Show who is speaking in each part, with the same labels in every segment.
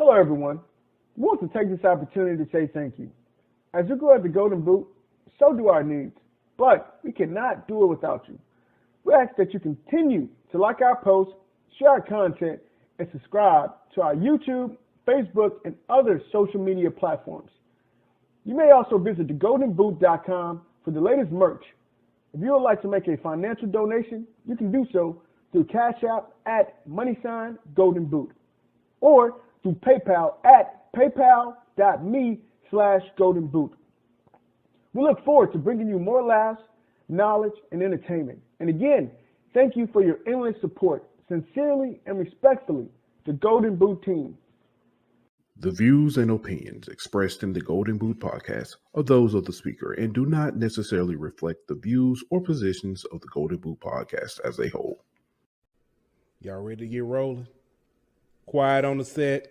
Speaker 1: Hello, everyone. We want to take this opportunity to say thank you. As you grow at the Golden Boot, so do our needs, but we cannot do it without you. We ask that you continue to like our posts, share our content, and subscribe to our YouTube, Facebook, and other social media platforms. You may also visit thegoldenboot.com for the latest merch. If you would like to make a financial donation, you can do so through Cash App at @GoldenBoot or through PayPal at paypal.me/GoldenBoot. We look forward to bringing you more laughs, knowledge, and entertainment. And again, thank you for your endless support. Sincerely and respectfully, the Golden Boot team.
Speaker 2: The views and opinions expressed in the Golden Boot podcast are those of the speaker and do not necessarily reflect the views or positions of the Golden Boot podcast as a whole.
Speaker 3: Y'all ready to get rolling? Quiet on the set.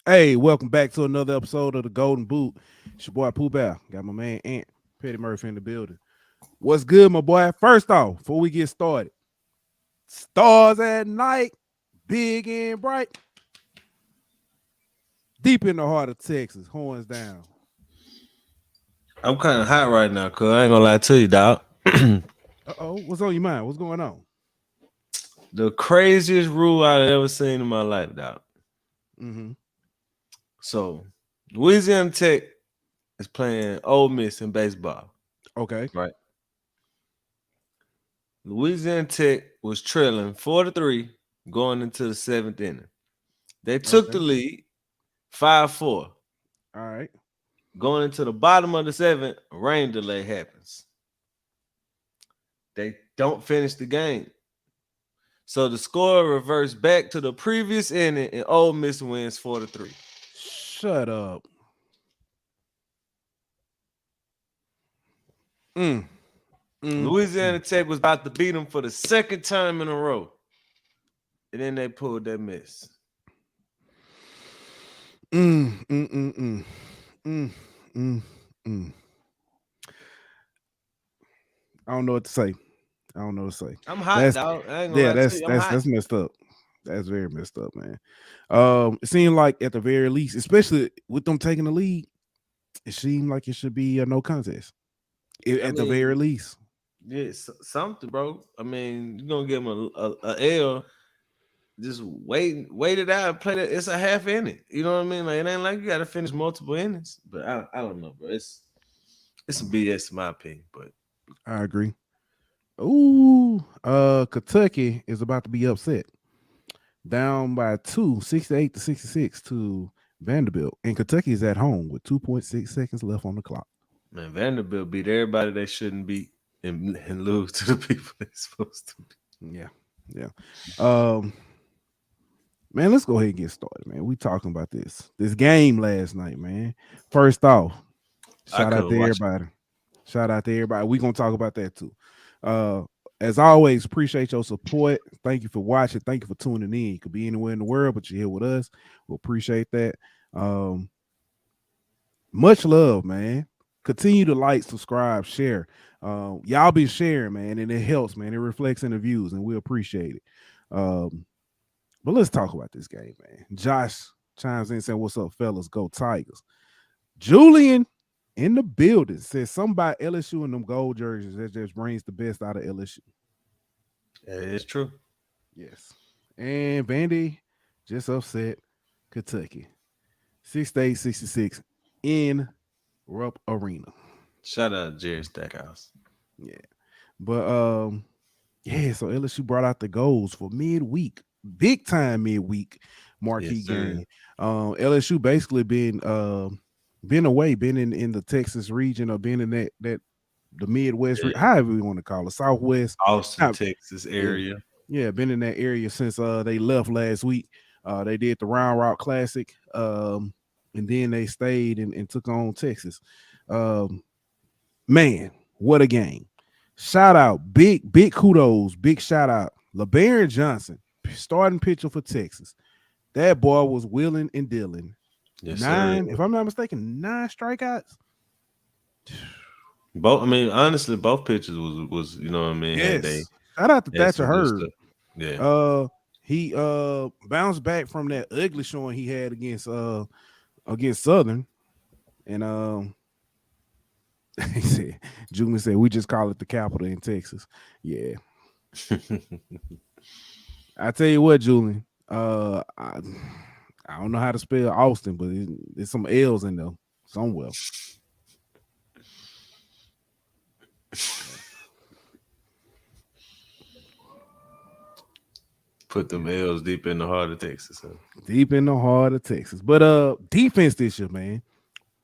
Speaker 3: Hey, welcome back to another episode of the Golden Boot. It's your boy Pooh Bear. Got my man Ant Petty Murphy in the building. What's good, my boy? First off, before we get started, stars at night, big and bright, deep in the heart of Texas, horns down.
Speaker 4: I'm kind of hot right now, cuz I ain't gonna lie to you, dog.
Speaker 3: Uh-oh, what's on your mind? What's going on?
Speaker 4: The craziest rule I've ever seen in my life, dog.
Speaker 3: Mm-hmm.
Speaker 4: So, Louisiana Tech is playing Ole Miss in baseball.
Speaker 3: Okay.
Speaker 4: Right. Louisiana Tech was trailing 4-3 going into the seventh inning. They took the lead 5-4.
Speaker 3: All right.
Speaker 4: Going into the bottom of the seventh, a rain delay happens. They don't finish the game. So the score reverts back to the previous inning and Ole Miss wins 4-3.
Speaker 3: Shut up.
Speaker 4: Louisiana Tech was about to beat them for the second time in a row. And then they pulled that miss.
Speaker 3: I don't know what to say.
Speaker 4: I'm hot, dog. I ain't gonna lie to you.
Speaker 3: That's messed up. That's very messed up, man. It seemed like at the very least, especially with them taking the lead, it seemed like it should be a no contest. At the very least.
Speaker 4: Yeah, something, bro. I mean, you're gonna give them a L. Just wait it out and play that. It's a half inning. You know what I mean? Like, it ain't like you gotta finish multiple innings. But I don't know, bro. It's some BS in my opinion, but
Speaker 3: I agree. Ooh, Kentucky is about to be upset. Down by 2, 68-66 to Vanderbilt. And Kentucky is at home with 2.6 seconds left on the clock.
Speaker 4: Man, Vanderbilt beat everybody they shouldn't beat and lose to the people they're supposed to beat.
Speaker 3: Yeah. Man, let's go ahead and get started, man. We talking about this game last night, man. First off, shout out to everybody. We're gonna talk about that too. As always, appreciate your support. Thank you for watching. Thank you for tuning in. You could be anywhere in the world, but you're here with us. We'll appreciate that. Much love, man. Continue to like, subscribe, share. Y'all been sharing, man, and it helps, man. It reflects in the views, and we appreciate it. But let's talk about this game, man. Josh chimes in saying, "What's up, fellas? Go Tigers." Julian in the building says something about LSU and them gold jerseys that just brings the best out of LSU.
Speaker 4: That is true.
Speaker 3: Yes. And Vandy just upset Kentucky. 68-66 in Rupp Arena.
Speaker 4: Shout out to Jerry Stackhouse.
Speaker 3: Yeah. But Yeah, so LSU brought out the goals for midweek, big time midweek marquee
Speaker 4: Yes, sir.
Speaker 3: game. LSU basically been away, been in the Texas region or been in that the Midwest,
Speaker 4: Yeah.
Speaker 3: however we want to call it, Southwest.
Speaker 4: Austin,
Speaker 3: Not-
Speaker 4: Texas
Speaker 3: yeah,
Speaker 4: area.
Speaker 3: yeah, been in that area since they left last week. They did the Round Rock Classic, and then they stayed and took on Texas. Um, man, what a game! Shout out, big kudos, big shout out, LeBaron Johnson, starting pitcher for Texas. That boy was willing and dealing.
Speaker 4: Yes, sir.
Speaker 3: If I'm not mistaken, 9 strikeouts.
Speaker 4: Both. I mean, honestly, both pitchers was you know what I mean.
Speaker 3: Yes, shout out to
Speaker 4: Had
Speaker 3: Thatcher
Speaker 4: some good
Speaker 3: Hurd.
Speaker 4: stuff. Yeah.
Speaker 3: He bounced back from that ugly showing he had against Southern, and he said, Julian said, we just call it the capital in Texas. Yeah, I tell you what, Julian. I don't know how to spell Austin, but there's some L's in there somewhere.
Speaker 4: Put them L's deep in the heart of Texas. Huh?
Speaker 3: Deep in the heart of Texas. But defense this year, man,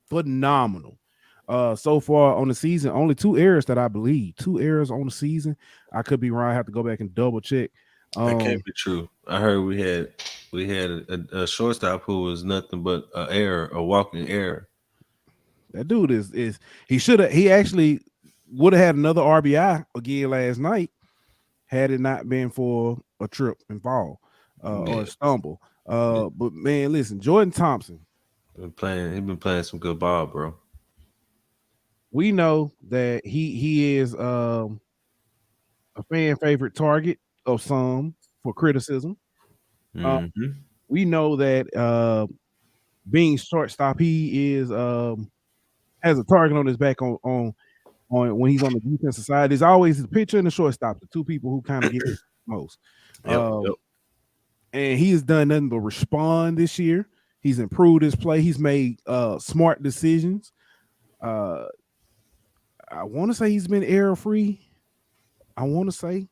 Speaker 3: phenomenal. So far on the season, only 2 errors that I believe. 2 errors on the season. I could be wrong. I have to go back and double check.
Speaker 4: That can't be true. I heard we had a shortstop who was nothing but a walking error.
Speaker 3: That dude is he actually would have had another RBI again last night had it not been for a trip and fall or a stumble. But man, listen, Jordan Thompson.
Speaker 4: He's been playing some good ball, bro.
Speaker 3: We know that he is a fan favorite target of some for criticism.
Speaker 4: Mm-hmm.
Speaker 3: We know that being shortstop, he is has a target on his back on when he's on the defensive side. There's always the pitcher and the shortstop, the 2 people who kind of get most.
Speaker 4: Yep.
Speaker 3: And he has done nothing but respond this year. He's improved his play. He's made smart decisions. I want to say he's been error free. I want to say.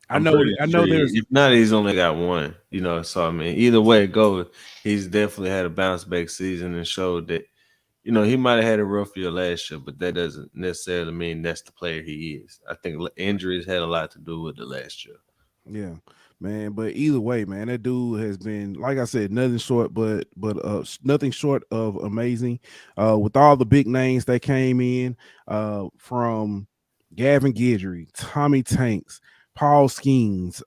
Speaker 3: I know there's
Speaker 4: if not, he's only got 1. You know, so I mean, either way it goes, he's definitely had a bounce back season and showed that, you know, he might have had a rough year last year, but that doesn't necessarily mean that's the player he is. I think injuries had a lot to do with the last year.
Speaker 3: Yeah, man. But either way, man, that dude has been, like I said, nothing short, but nothing short of amazing. With all the big names that came in, from Gavin Guidry, Tommy Tanks, Paul Skeens.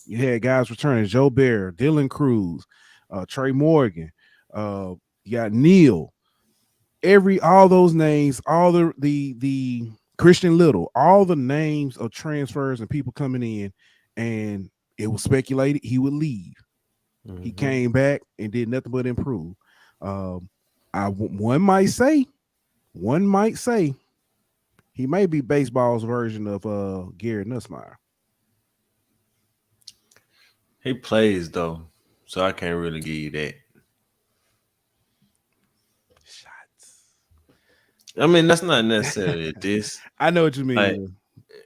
Speaker 3: You had guys returning: Joe Bear, Dylan Cruz, Trey Morgan. You got Neil. All those names, all the Christian Little, all the names of transfers and people coming in, and it was speculated he would leave. Mm-hmm. He came back and did nothing but improve. One might say he may be baseball's version of Gary Nussmeier.
Speaker 4: He plays though, so I can't really give you that. I mean, that's not necessarily a diss.
Speaker 3: I know what you mean.
Speaker 4: Like,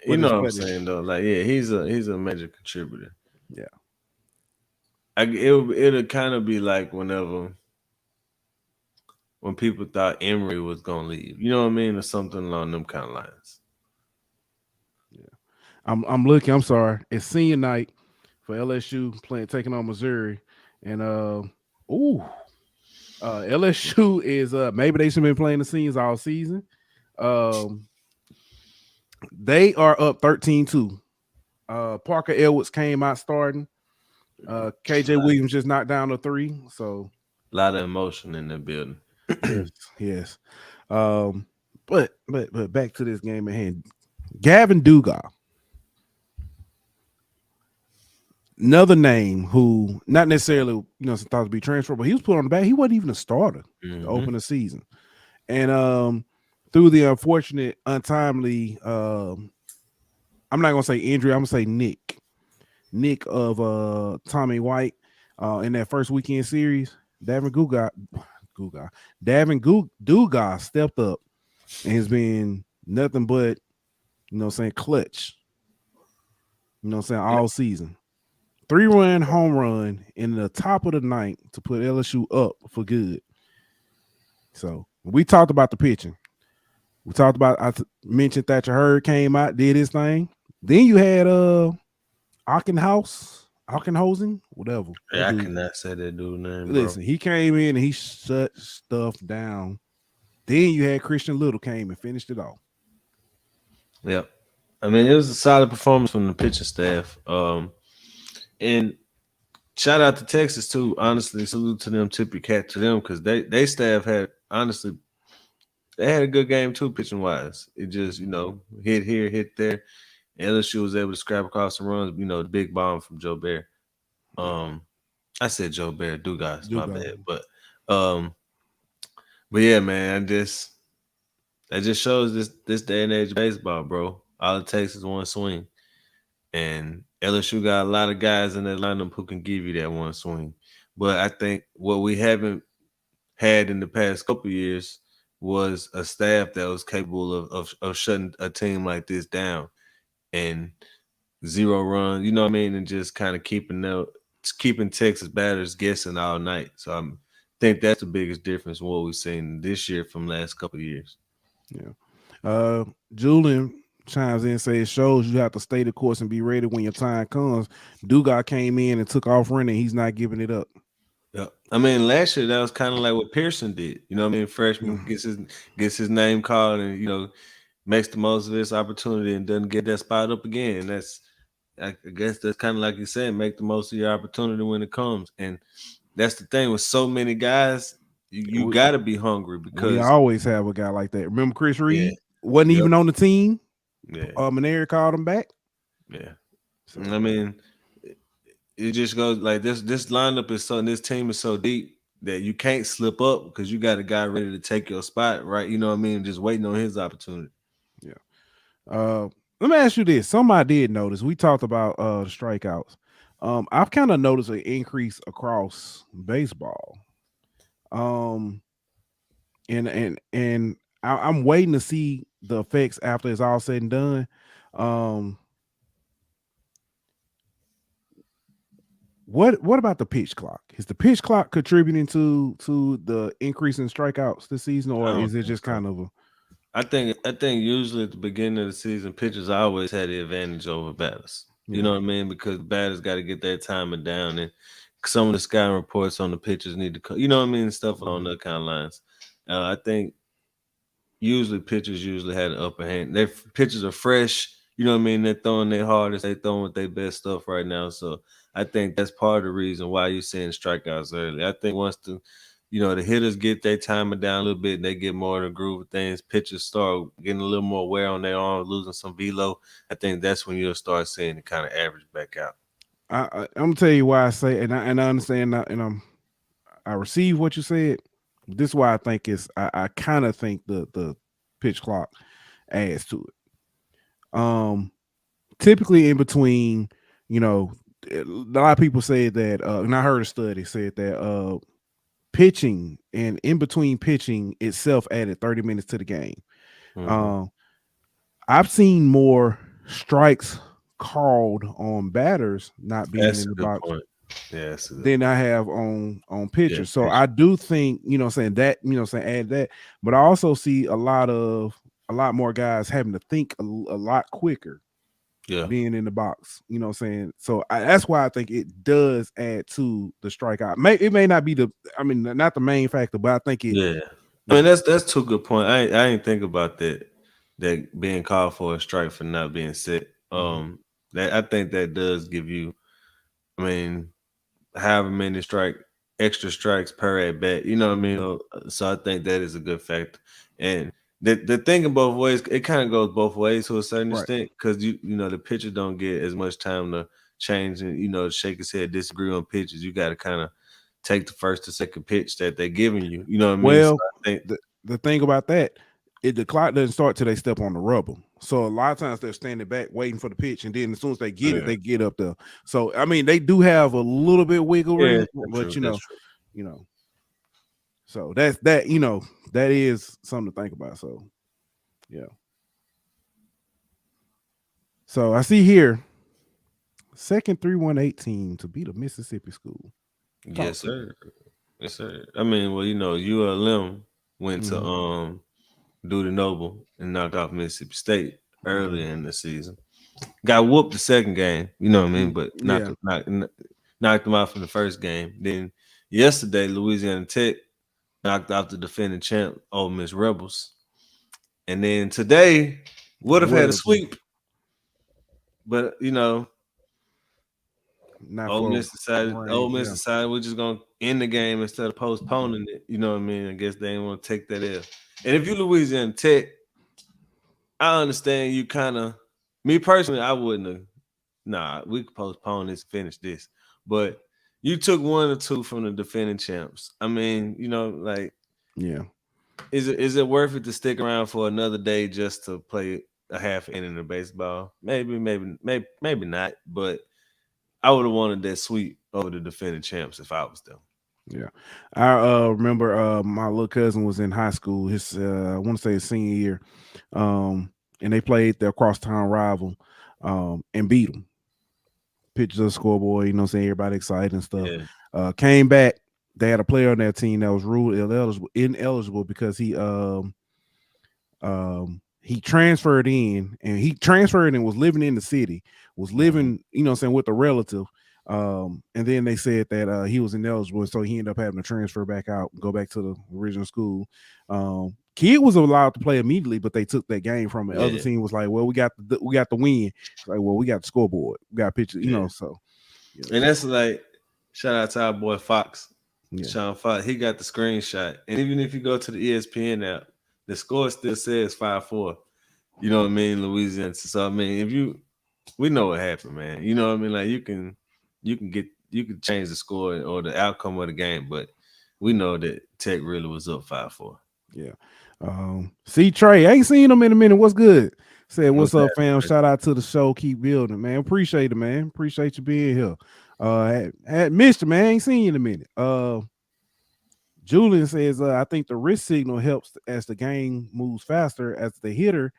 Speaker 4: you know what I'm saying though. Like, yeah, he's a major contributor.
Speaker 3: Yeah.
Speaker 4: It'll kind of be like when people thought Emery was gonna leave. You know what I mean? Or something along them kind of lines.
Speaker 3: Yeah. I'm looking, I'm sorry. It's senior night for LSU taking on Missouri. And LSU is maybe they should have been playing the seniors all season. They are up 13-2. Parker Edwards came out starting. KJ Williams just knocked down a 3. So
Speaker 4: a lot of emotion in the building.
Speaker 3: yes. But back to this game at hand. Gavin Dugas. Another name who not necessarily, thought to be transferred, but he was put on the back. He wasn't even a starter to open the season. And through the unfortunate, untimely, I'm not gonna say injury, I'm gonna say Nick of Tommy White in that first weekend series, Gavin Dugas stepped up and has been nothing but, clutch You know what I'm saying? All season. 3-run home run in the top of the ninth to put LSU up for good. So we talked about the pitching. We talked about, mentioned Thatcher Hurd came out, did his thing. Then you had Ockenhausen, whatever.
Speaker 4: Yeah, I cannot say that dude's name, bro.
Speaker 3: Listen, he came in and he shut stuff down. Then you had Christian Little came and finished it off.
Speaker 4: Yep. I mean, it was a solid performance from the pitching staff. And shout out to Texas too. Honestly, salute to them, tip your cap to them, because they staff had they had a good game too, pitching wise. It just, hit here, hit there. LSU was able to scrap across some runs. The big bomb from Joe Bear. I said Joe Bear, Dugas, my bad. But yeah, man, that just shows this day and age of baseball, bro. All it takes is one swing. And LSU got a lot of guys in that lineup who can give you that one swing. But I think what we haven't had in the past couple of years was a staff that was capable of shutting a team like this down and 0 runs, you know what I mean? And just kind of keeping Texas batters guessing all night. So I think that's the biggest difference in what we've seen this year from last couple of years.
Speaker 3: Yeah. Julian chimes in and says it shows you have to stay the course and be ready when your time comes. Dugas came in and took off running. He's not giving it up.
Speaker 4: Yeah. I mean, last year that was kind of like what Pearson did. You know what I mean? Freshman gets his name called and makes the most of this opportunity and doesn't get that spot up again. I guess that's kind of like you said, make the most of your opportunity when it comes. And that's the thing with so many guys, you got to be hungry because
Speaker 3: we always have a guy like that. Remember Chris Reed wasn't even on the team.
Speaker 4: Yeah,
Speaker 3: Maneri called him back.
Speaker 4: Yeah, so, I mean, it just goes like this. This lineup is this team is so deep that you can't slip up because you got a guy ready to take your spot, right? You know what I mean? Just waiting on his opportunity.
Speaker 3: Yeah. Let me ask you this. Somebody did notice. We talked about the strikeouts. I've kind of noticed an increase across baseball. And I'm waiting to see the effects after it's all said and done. What about the pitch clock? Is the pitch clock contributing to the increase in strikeouts this season, or is it just kind of a?
Speaker 4: I think usually at the beginning of the season, pitchers always had the advantage over batters. You know what I mean? Because batters got to get their timing down, and some of the scouting reports on the pitchers need to come. You know what I mean? Stuff along that kind of lines. I think usually pitchers had an upper hand. Their pitchers are fresh. You know what I mean? They're throwing their hardest. They're throwing with their best stuff right now. So I think that's part of the reason why you're seeing strikeouts early. I think once the hitters get their timing down a little bit, they get more in the groove of things. Pitchers start getting a little more wear on their arms, losing some velo. I think that's when you'll start seeing it kind of average back out.
Speaker 3: I'm gonna tell you why I say, and I understand that, and I receive what you said. This is why I think I kind of think the pitch clock adds to it. Typically in between, a lot of people say that, and I heard a study said that pitching and in between pitching itself added 30 minutes to the game. Mm-hmm. I've seen more strikes called on batters not being in the box.
Speaker 4: Point. Yes,
Speaker 3: than I have on pitchers. Yeah, so I do think, saying that, add that, but I also see a lot more guys having to think a lot quicker. Yeah, being in the box, so that's why I think it does add to the strikeout. It may not be not the main factor, but I think it.
Speaker 4: Yeah, I mean that's two good points. I didn't think about that being called for a strike for not being set. That I think that does give you, however many extra strikes per at bat. You know what I mean? So I think that is a good factor. And the thing in both ways, it kind of goes both ways to a certain extent, because the pitcher don't get as much time to change and shake his head, disagree on pitches. You got to kind of take the first to second pitch that they're giving you. You know what I mean?
Speaker 3: Well, so I think the thing about that, the clock doesn't start till they step on the rubber. So a lot of times they're standing back waiting for the pitch, and then as soon as they get it, they get up there. So they do have a little bit wiggle room, but so that's that. That is something to think about. So yeah. So I see here second 318 team to beat a Mississippi school.
Speaker 4: Yes, sir. Yes, sir. I mean, well, ULM went to Duty Noble and knocked off Mississippi State earlier in the season. Got whooped the second game, you know what I mean, but knocked them out from the first game. Then yesterday, Louisiana Tech knocked out the defending champ, Ole Miss Rebels. And then today would have had a sweep, but Ole Miss decided we're just gonna end the game instead of postponing it. You know what I mean? I guess they didn't want to take that L. And if you Louisiana Tech, I understand you kind of. Me personally, I wouldn't have. Nah, we could postpone this, finish this. But you took 1 or 2 from the defending champs. I mean, is it worth it to stick around for another day just to play a half inning of baseball? Maybe not. But I would have wanted that sweep over the defending champs if I was them.
Speaker 3: Yeah, I remember my little cousin was in high school. His I want to say his senior year, and they played their crosstown rival, and beat them. Pictures of the scoreboard, saying everybody excited and stuff. Yeah. Came back. They had a player on that team that was ruled ineligible because he transferred in, and he transferred and was living in the city, was living, with a relative. And then they said that he was ineligible, so he ended up having to transfer back out, go back to the original school. Kid was allowed to play immediately, but they took that game from him. The other team was like, "Well, we got the win." It's like, "Well, we got the scoreboard, we got pictures," So.
Speaker 4: And that's like, shout out to our boy Fox, Sean Fox. He got the screenshot, and even if you go to the ESPN app, the score still says 5-4. You know what I mean, Louisiana. So I mean, we know what happened, man. You know what I mean? Like you can change the score or the outcome of the game, but we know that Tech really was up 5-4.
Speaker 3: Yeah. See Trey, I ain't seen him in a minute. What's good? Said, what's up, fam? Man? Shout out to the show. Keep building, man. Appreciate it, man. Appreciate you being here. Had missed you, man. Ain't seen you in a minute. Julian says, I think the wrist signal helps as the game moves faster as the hitter.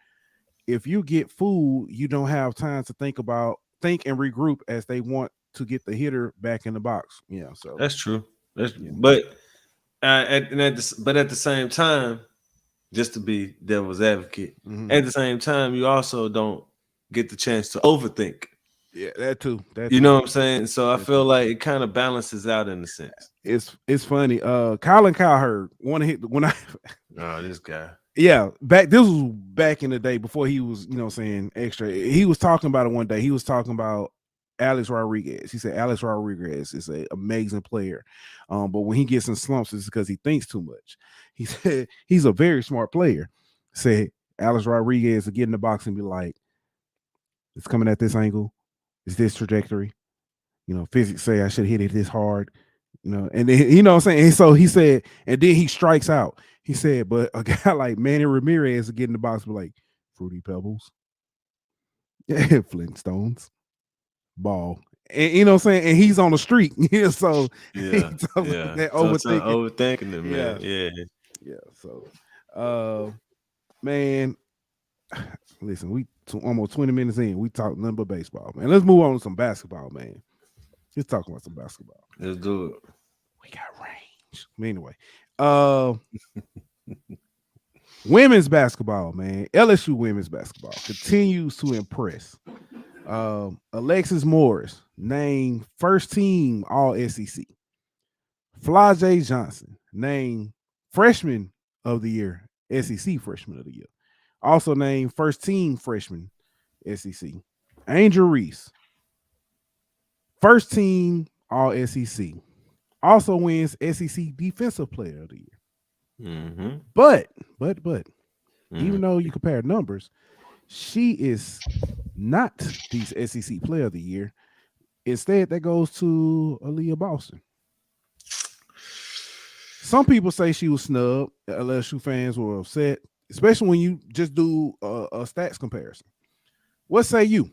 Speaker 3: If you get fooled, you don't have time to think and regroup as they want to get the hitter back in the box. Yeah, so
Speaker 4: that's true. But at the same time, just to be devil's advocate, at the same time, you also don't get the chance to overthink.
Speaker 3: Yeah, that too.
Speaker 4: You know what I'm saying? So I feel like it kind of balances out in a sense.
Speaker 3: It's funny. Colin Cowherd want to hit when I.
Speaker 4: Oh, this guy.
Speaker 3: Yeah, this was back in the day before he was, saying extra. He was talking about it one day. He was talking about Alex Rodriguez. He said Alex Rodriguez is an amazing player, but when he gets in slumps, it's because he thinks too much. He said he's a very smart player. Said Alex Rodriguez will get in the box and be like, "It's coming at this angle. It's this trajectory. Physics say I should hit it this hard. And then what I'm saying. And so he said, and then he strikes out. He said, but a guy like Manny Ramirez will get in the box and be like, Fruity Pebbles, Flintstones, ball." And what I'm saying, and he's on the street. So that
Speaker 4: overthinking it, man.
Speaker 3: Yeah. So man, listen, we almost 20 minutes in. We talk nothing but baseball, man. Let's move on to some basketball, man. Let's talk about some basketball.
Speaker 4: Let's do it.
Speaker 3: We got range. Anyway, women's basketball, man. LSU women's basketball continues to impress. Alexis Morris named first team All SEC. Flau'jae Johnson named freshman of the year, SEC freshman of the year. Also named first team freshman SEC. Angel Reese, first team All SEC. Also wins SEC Defensive Player of the Year. But even though you compare numbers, she is not the SEC Player of the Year. Instead, that goes to Aaliyah Boston. Some people say she was snubbed. LSU fans were upset, especially when you just do a stats comparison. What say you?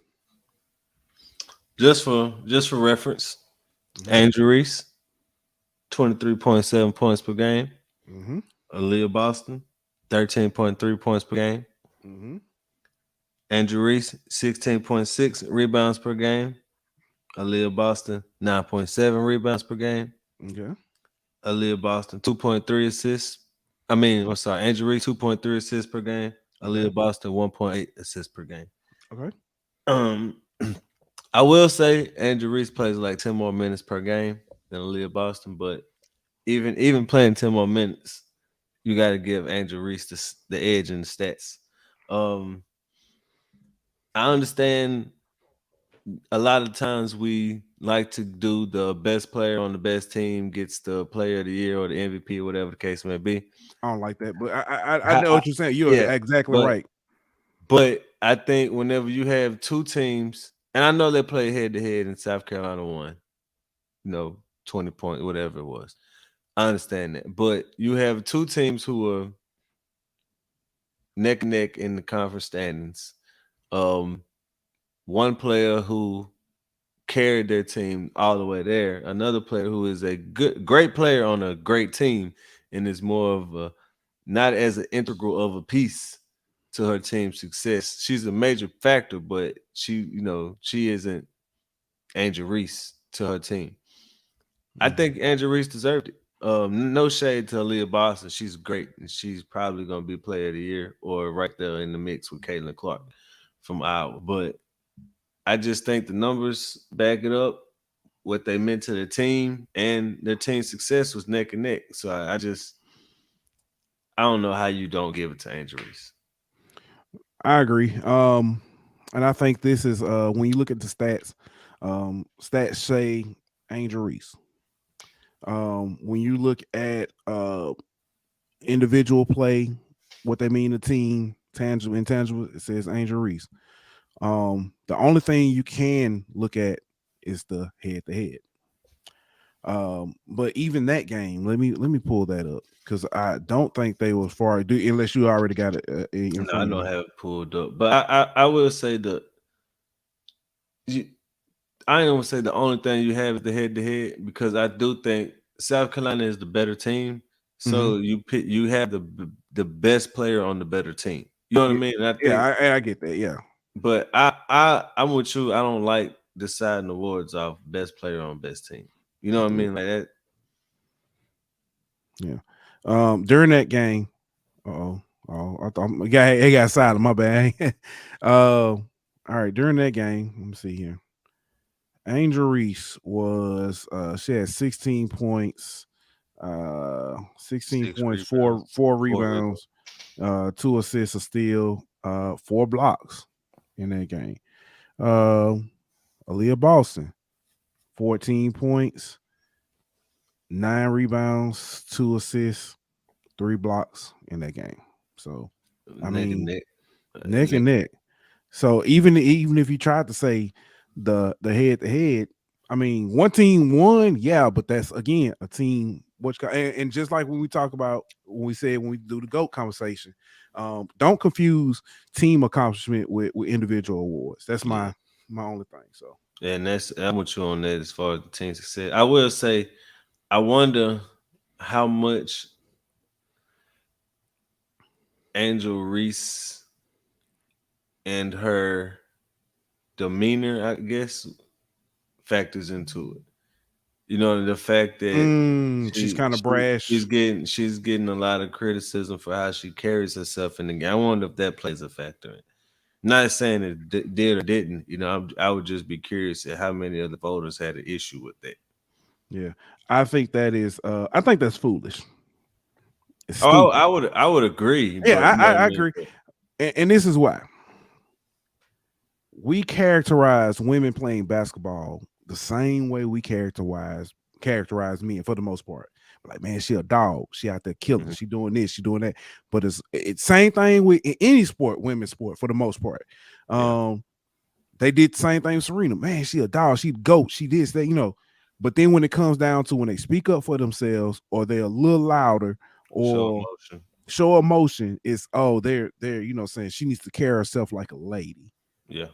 Speaker 4: Just for reference, Angel Reese, 23.7 points per game. Aaliyah Boston, 13.3 points per game. Angel Reese, 16.6 rebounds per game. Aaliyah Boston, 9.7 rebounds per game.
Speaker 3: Okay.
Speaker 4: Aaliyah Boston, 2.3 assists. Angel Reese, 2.3 assists per game.
Speaker 3: Okay.
Speaker 4: Aaliyah Boston, 1.8 assists per game.
Speaker 3: Okay.
Speaker 4: Um, I will say Angel Reese plays like 10 more minutes per game than Aaliyah Boston, but even playing 10 more minutes, you got to give Angel Reese the edge in the stats. I understand a lot of times we like to do the best player on the best team gets the player of the year or the MVP, whatever the case may be.
Speaker 3: I don't like that, but I know what you're saying. You're exactly right.
Speaker 4: But I think whenever you have two teams, and I know they play head to head in South Carolina won, 20 points, whatever it was. I understand that. But you have two teams who are neck and neck in the conference standings. One player who carried their team all the way there. Another player who is a great player on a great team and is more of a not as an integral of a piece to her team's success. She's a major factor, but she isn't Angel Reese to her team. I think Angel Reese deserved it. No shade to Aaliyah Boston. She's great, and she's probably going to be player of the year or right there in the mix with Caitlin Clark from Iowa. But I just think the numbers back it up. What they meant to the team and their team's success was neck and neck. So I don't know how you don't give it to Angel Reese.
Speaker 3: I agree. And I think this is when you look at the stats, stats say Angel Reese. When you look at individual play, what they mean to team, tangible, intangible, it says Angel Reese. The only thing you can look at is the head to head. But even that game, let me pull that up because I don't think they was far unless you already got it in front
Speaker 4: I
Speaker 3: of
Speaker 4: don't
Speaker 3: you.
Speaker 4: have it pulled up, but I will say I ain't gonna say the only thing you have is the head to head because I do think South Carolina is the better team. So you have the best player on the better team. You know what I mean? And I think,
Speaker 3: I get that. Yeah,
Speaker 4: but I'm with you. I don't like deciding awards off best player on best team. You know what I mean? Like that.
Speaker 3: Yeah. During that game, I thought it got silent. My bad. All right. During that game, let me see here. Angel Reese was she had 16 points, 16 points, four rebounds, 2 assists, a steal, 4 blocks in that game. Aaliyah Boston, 14 points, 9 rebounds, 2 assists, 3 blocks in that game. So I mean, neck and neck. So even if you tried to say the head to head, I mean, one team won, yeah, but that's again a team. And just like when we talk about when we do the GOAT conversation, don't confuse team accomplishment with individual awards. That's my only thing. So
Speaker 4: and I'm with you on that as far as the team success. I will say, I wonder how much Angel Reese and her demeanor, I guess, factors into it. You know, the fact that
Speaker 3: she's kind of brash.
Speaker 4: She's getting a lot of criticism for how she carries herself in the game. I wonder if that plays a factor in. Not saying it did or didn't. You know, I would just be curious at how many of the voters had an issue with that.
Speaker 3: Yeah, I think that is. I think that's foolish.
Speaker 4: Oh, I would agree.
Speaker 3: Yeah, I agree, and this is why we characterize women playing basketball the same way we characterize men for the most part. Like, man, she a dog. She out there killing. She doing this. She doing that. But it's same thing with any sport, women's sport for the most part. They did the same thing with Serena. Man, she a dog. She GOAT. She this, that, you know. But then when it comes down to when they speak up for themselves or they're a little louder or show emotion, it's they're saying she needs to carry herself like a lady.
Speaker 4: Yeah.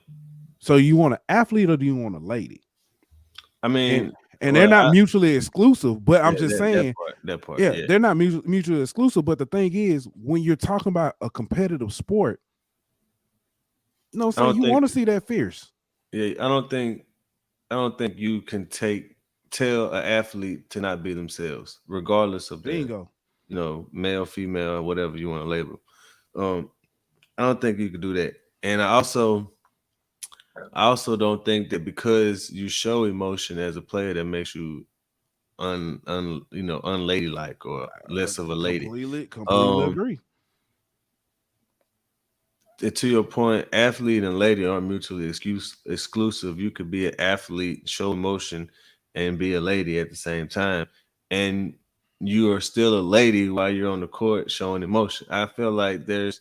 Speaker 3: So you want an athlete or do you want a lady?
Speaker 4: I mean,
Speaker 3: and they're not mutually exclusive, but I'm just saying
Speaker 4: that part.
Speaker 3: Yeah, they're not mutually exclusive. But the thing is, when you're talking about a competitive sport, you want to see that fierce.
Speaker 4: Yeah, I don't think I don't think you can tell an athlete to not be themselves, regardless of their,
Speaker 3: Bingo.
Speaker 4: male, female, whatever you want to label. I don't think you could do that. And I also don't think that because you show emotion as a player that makes you unladylike or less of a lady.
Speaker 3: Completely
Speaker 4: Um,
Speaker 3: agree.
Speaker 4: to your point, athlete and lady aren't mutually exclusive. You could be an athlete, show emotion, and be a lady at the same time, and you are still a lady while you're on the court showing emotion. I feel like there's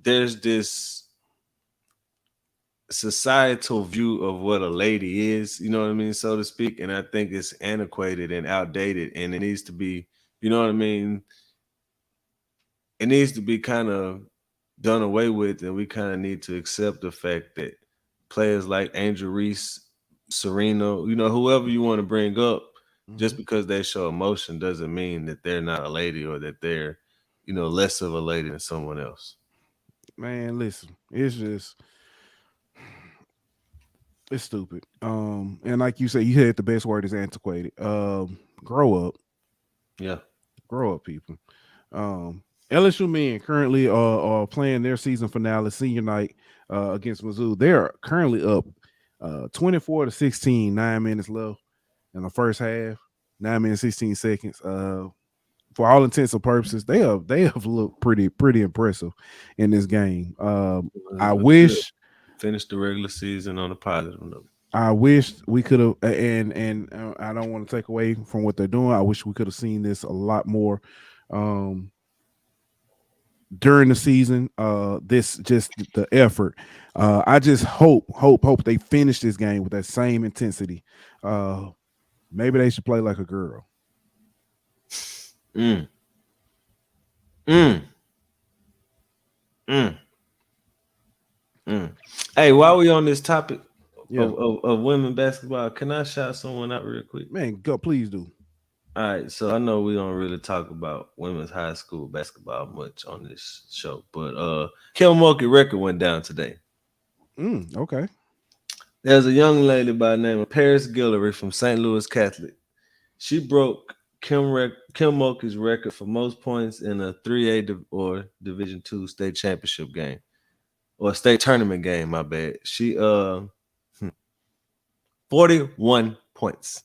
Speaker 4: this societal view of what a lady is, you know what I mean, so to speak, and I think it's antiquated and outdated, and it needs to be, you know what I mean, it needs to be kind of done away with, and we kind of need to accept the fact that players like Angel Reese, Serena, whoever you want to bring up, just because they show emotion doesn't mean that they're not a lady or that they're, less of a lady than someone else.
Speaker 3: Man, listen, it's stupid. And like you said, you hit the best word is antiquated. Grow up.
Speaker 4: Yeah.
Speaker 3: Grow up, people. LSU men currently are playing their season finale senior night against Mizzou. They're currently up 24-16, 9 minutes left in the first half, 9 minutes 16 seconds. For all intents and purposes, they have looked pretty impressive in this game. I wish
Speaker 4: Finish the regular season on a positive note.
Speaker 3: I wish we could have, and I don't want to take away from what they're doing. I wish we could have seen this a lot more during the season. This just the effort. I just hope they finish this game with that same intensity. Maybe they should play like a girl.
Speaker 4: Mm. Mm. Mm. Mm. Hey, while we on this topic of women basketball, can I shout someone out real quick?
Speaker 3: Man, go, please do.
Speaker 4: All right, so I know we don't really talk about women's high school basketball much on this show, but Kim Mulkey record went down today.
Speaker 3: Okay.
Speaker 4: There's a young lady by the name of Paris Guillory from St. Louis Catholic. She broke Kim Mulkey's record for most points in a 3A or Division II state championship game. Or state tournament game, my bad. She 41 points.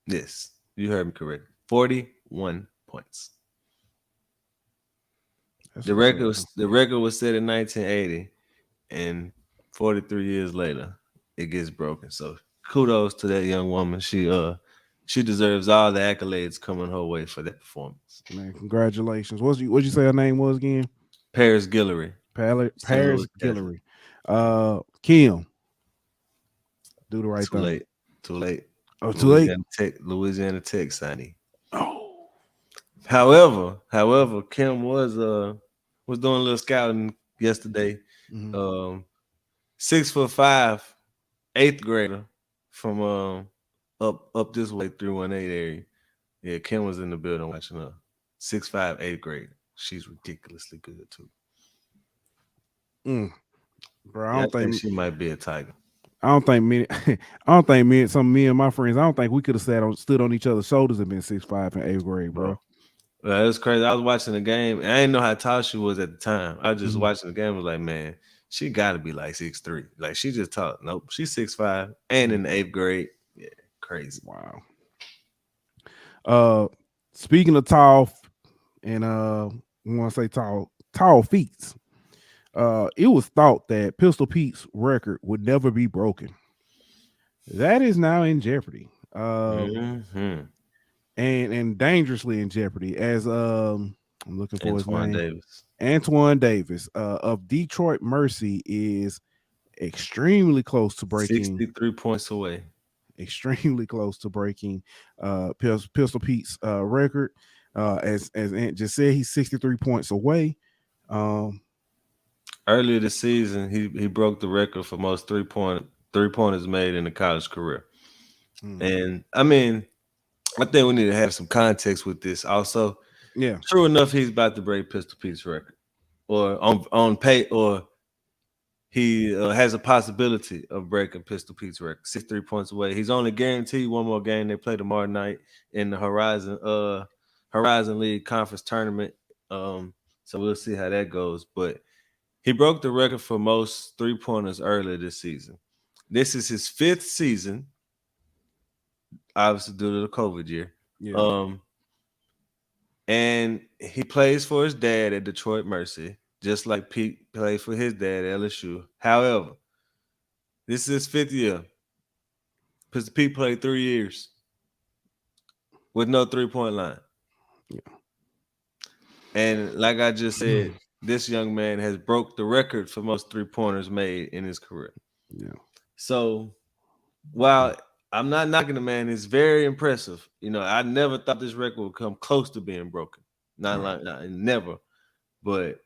Speaker 4: Yes, you heard me correct. 41 points. The record was set in 1980, and 43 years later, it gets broken. So kudos to that young woman. She deserves all the accolades coming her way for that performance.
Speaker 3: Man, congratulations. What'd you say her name was again?
Speaker 4: Paris Guillory.
Speaker 3: Paris Guillory. Kim. Do the right thing.
Speaker 4: Too late.
Speaker 3: Oh, too late.
Speaker 4: Louisiana Tech signing.
Speaker 3: Oh.
Speaker 4: However, Kim was doing a little scouting yesterday. 6'5", 8th grader from up this way 318 area. Yeah, Kim was in the building watching her. 6'5", 8th grade. She's ridiculously good too.
Speaker 3: Bro, I think
Speaker 4: she might be a tiger.
Speaker 3: I don't think me and my friends, I don't think we could have stood on each other's shoulders and been 6'5" in 8th grade, bro.
Speaker 4: It was crazy. I was watching the game, and I didn't know how tall she was at the time. I was just watching the game. I was like, man, she got to be like 6'3". Like, she just tall. Nope, she's 6'5", and in the 8th grade. Yeah, crazy.
Speaker 3: Wow. Speaking of tall, and we want to say tall feats. It was thought that Pistol Pete's record would never be broken. That is now in jeopardy. And dangerously in jeopardy, as I'm looking for
Speaker 4: Antoine
Speaker 3: his name. Antoine Davis of Detroit Mercy is extremely close to breaking
Speaker 4: 63 points away.
Speaker 3: Extremely close to breaking Pistol Pete's record. As Ant just said, he's 63 points away.
Speaker 4: Earlier this season, he broke the record for most three-pointers made in a college career. And I mean, I think we need to have some context with this also.
Speaker 3: Yeah.
Speaker 4: True enough, he's about to break Pistol Pete's record. Or on pay, or he has a possibility of breaking Pistol Pete's record. 63 points away. He's only guaranteed one more game. They play tomorrow night in the Horizon League Conference Tournament. So we'll see how that goes. But he broke the record for most 3-pointers earlier this season. This is his 5th season, obviously due to the COVID year.
Speaker 3: Yeah.
Speaker 4: And he plays for his dad at Detroit Mercy, just like Pete played for his dad at LSU. However, this is his 5th year. Because Pete played 3 years with no 3-point line.
Speaker 3: Yeah.
Speaker 4: And like I just said, this young man has broke the record for most 3-pointers made in his career.
Speaker 3: Yeah.
Speaker 4: So while I'm not knocking the man, it's very impressive. I never thought this record would come close to being broken. Never. But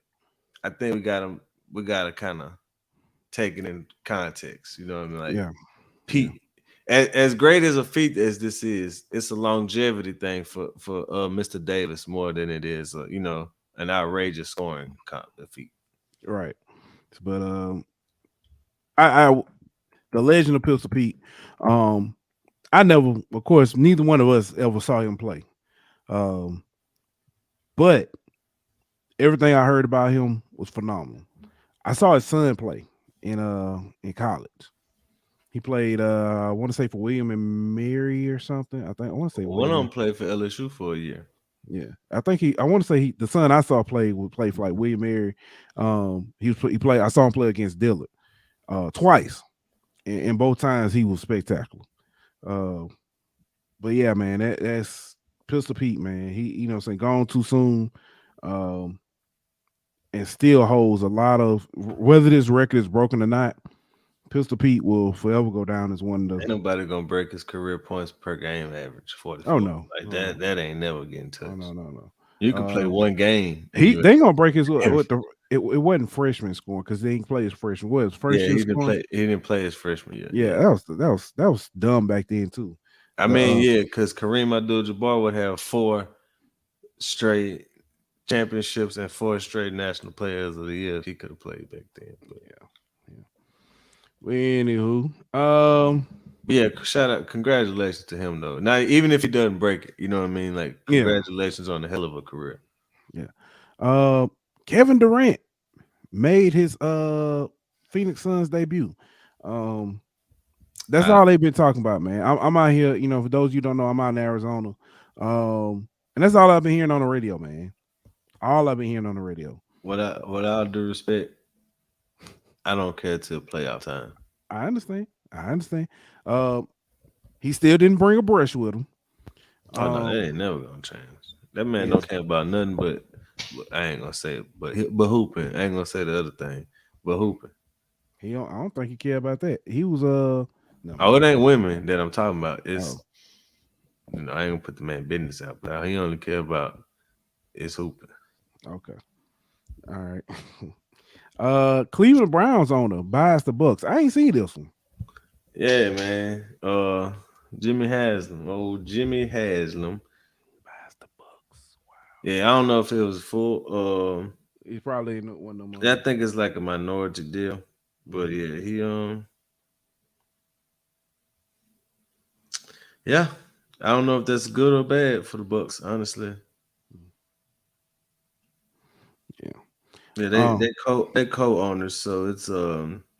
Speaker 4: I think we gotta kind of take it in context. You know what I mean? Like,
Speaker 3: Yeah.
Speaker 4: Pete, as great as a feat as this is, it's a longevity thing for Mr. Davis more than it is an outrageous scoring feat.
Speaker 3: Right. But I the legend of Pistol Pete, I never, of course, neither one of us ever saw him play. But everything I heard about him was phenomenal. I saw his son play in college. He played, I want to say for William and Mary or something. I want to say
Speaker 4: one of them played for LSU for a year.
Speaker 3: Yeah, I want to say the son I saw would play for like William Mary. He played. I saw him play against Dillard twice, and both times he was spectacular. But yeah, man, that's Pistol Pete, man. He gone too soon, and still holds a lot of, whether this record is broken or not. Pistol Pete will forever go down as one of the.
Speaker 4: Ain't nobody gonna break his career points per game average 44.
Speaker 3: Oh no,
Speaker 4: like that. That ain't never getting touched.
Speaker 3: No.
Speaker 4: You can play one game.
Speaker 3: They ain't gonna break his. It wasn't freshman scoring because they didn't play his freshman. What his first year?
Speaker 4: He didn't play his freshman year.
Speaker 3: Yeah, that was dumb back then too.
Speaker 4: I mean, because Kareem Abdul-Jabbar would have 4 straight championships and 4 straight national players of the year if he could have played back then. But
Speaker 3: yeah. Well, anywho,
Speaker 4: shout out, congratulations to him though. Now, even if he doesn't break it, you know what I mean? Like, congratulations on a hell of a career.
Speaker 3: Yeah. Kevin Durant made his Phoenix Suns debut. That's all they've been talking about, man. I'm out here, for those you don't know, I'm out in Arizona. And that's all I've been hearing on the radio, man. All I've been hearing on the radio.
Speaker 4: With all due respect, I don't care till playoff time.
Speaker 3: I understand. He still didn't bring a brush with him.
Speaker 4: Oh no, that ain't never gonna change. That man don't care about nothing but I ain't gonna say it, but hooping. I ain't gonna say the other thing, but hooping.
Speaker 3: I don't think he cared about that. He was
Speaker 4: no. Oh, it ain't women that I'm talking about. It's I ain't gonna put the man business out, but he only care about is hooping.
Speaker 3: Okay. All right. Cleveland Browns owner buys the Bucks. I ain't seen this one.
Speaker 4: Yeah, man. Jimmy Haslam buys
Speaker 3: the Bucks. Wow.
Speaker 4: Yeah, I don't know if it was full.
Speaker 3: He's probably one of them.
Speaker 4: I think it's like a minority deal, but yeah, he yeah. I don't know if that's good or bad for the Bucks, honestly. Yeah, they co-owners, so it's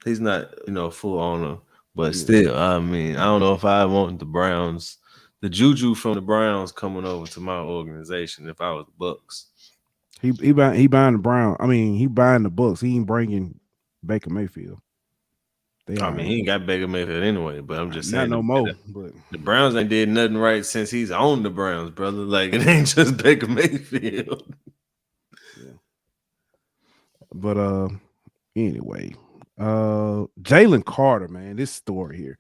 Speaker 4: he's not full owner, but still, I mean, I don't know if I want the Browns, the juju from the Browns coming over to my organization if I was the Bucks.
Speaker 3: He buying the Browns. I mean, he buying the Bucks. He ain't bringing Baker Mayfield.
Speaker 4: He ain't got Baker Mayfield anyway, but I'm just saying
Speaker 3: not no more. But
Speaker 4: the Browns ain't did nothing right since he's owned the Browns, brother. Like, it ain't just Baker Mayfield.
Speaker 3: But anyway, Jalen Carter, man, this story here.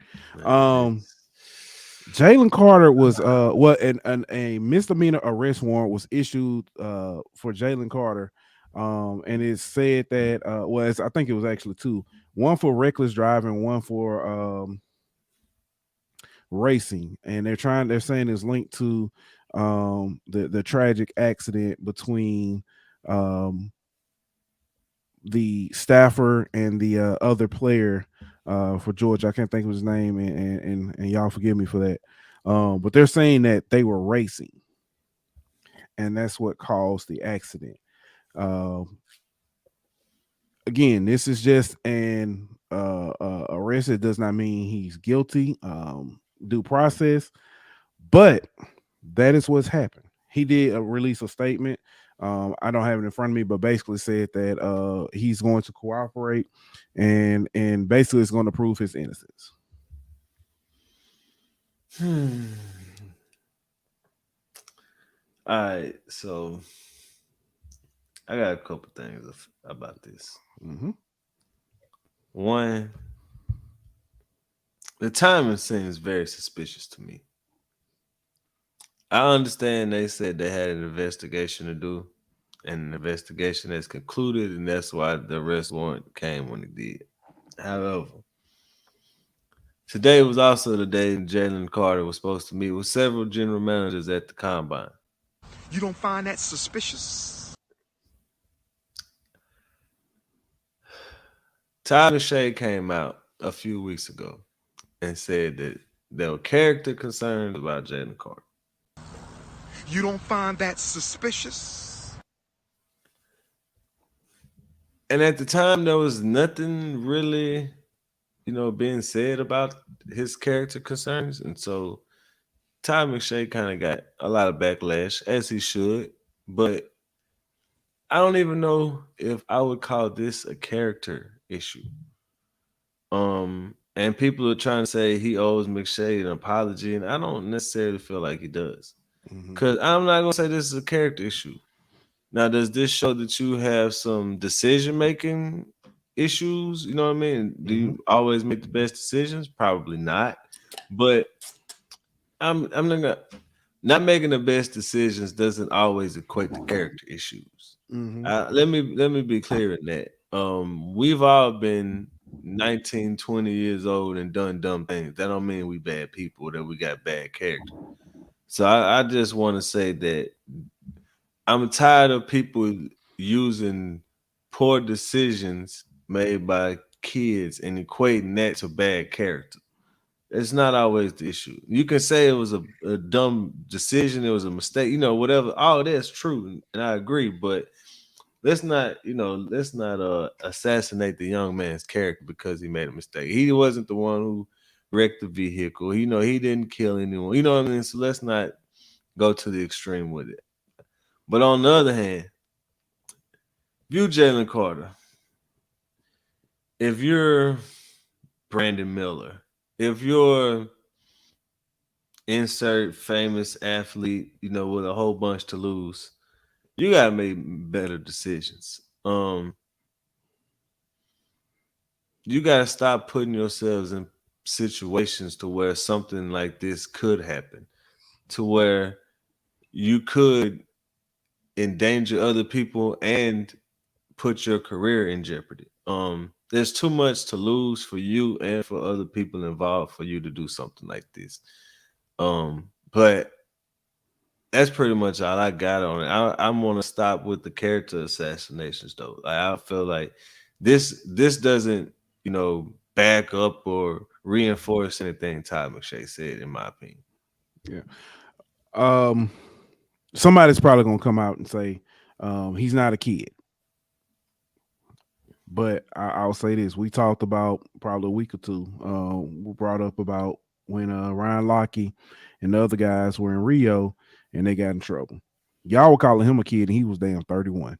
Speaker 3: Jalen Carter was a misdemeanor arrest warrant was issued for Jalen Carter. And it said that I think it was actually 2. One for reckless driving, one for racing. And they're saying it's linked to the tragic accident between the staffer and the other player for Georgia. I can't think of his name, and y'all forgive me for that. But they're saying that they were racing, and that's what caused the accident. Again, this is just an arrest. It does not mean he's guilty. Due process, but that is what's happened. He did release a statement. I don't have it in front of me, but basically said that he's going to cooperate and basically is going to prove his innocence.
Speaker 4: All right, so I got a couple things about this.
Speaker 3: Mm-hmm.
Speaker 4: One, the timing seems very suspicious to me. I understand they said they had an investigation to do, and an investigation has concluded, and that's why the arrest warrant came when it did. However, today was also the day Jalen Carter was supposed to meet with several general managers at the combine.
Speaker 5: You don't find that suspicious?
Speaker 4: Flau'jae came out a few weeks ago and said that there were character concerns about Jalen Carter.
Speaker 5: You don't find that suspicious?
Speaker 4: And at the time, there was nothing really, being said about his character concerns. And so Flau'jae kind of got a lot of backlash, as he should. But I don't even know if I would call this a character issue. And people are trying to say he owes McShay an apology, and I don't necessarily feel like he does. Because I'm not going to say this is a character issue. Now, does this show that you have some decision-making issues? You know what I mean? Do you always make the best decisions? Probably not. But I'm not making the best decisions doesn't always equate to character issues. Let me be clear in that. We've all been 19, 20 years old and done dumb things. That don't mean we bad people, that we got bad character. So I just want to say that I'm tired of people using poor decisions made by kids and equating that to bad character. It's not always the issue. You can say it was a dumb decision, it was a mistake, whatever. All that's true, and I agree. But let's not assassinate the young man's character because he made a mistake. He wasn't the one who wrecked the vehicle. He didn't kill anyone. You know what I mean? So let's not go to the extreme with it. But on the other hand, view Jalen Carter. If you're Brandon Miller, if you're insert famous athlete, with a whole bunch to lose, you gotta make better decisions. You gotta stop putting yourselves in situations to where something like this could happen, to where you could endanger other people and put your career in jeopardy. There's too much to lose for you and for other people involved for you to do something like this. But that's pretty much all I got on it. I'm gonna stop with the character assassinations though. Like, I feel like this doesn't, back up or reinforce anything Todd McShay said, in my opinion.
Speaker 3: Yeah. Somebody's probably gonna come out and say he's not a kid. But I'll say this: we talked about probably a week or two. We brought up about when Ryan Lochte and the other guys were in Rio and they got in trouble. Y'all were calling him a kid, and he was damn 31.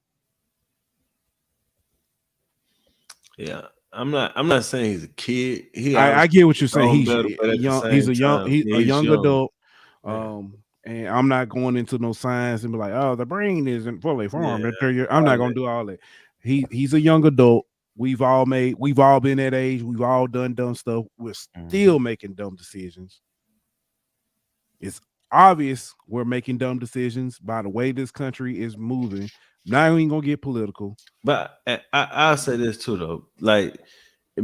Speaker 4: Yeah, I'm not saying he's a kid.
Speaker 3: I get what you're saying. He's
Speaker 4: young.
Speaker 3: He's a young
Speaker 4: young.
Speaker 3: adult. And I'm not going into no science and be like, oh, the brain isn't fully formed.
Speaker 4: Yeah,
Speaker 3: I'm not gonna do all that. He's a young adult. We've all been that age. We've all done dumb stuff. We're still making dumb decisions. It's obvious we're making dumb decisions by the way this country is moving. Not even gonna get political.
Speaker 4: But I'll say this too, though. Like,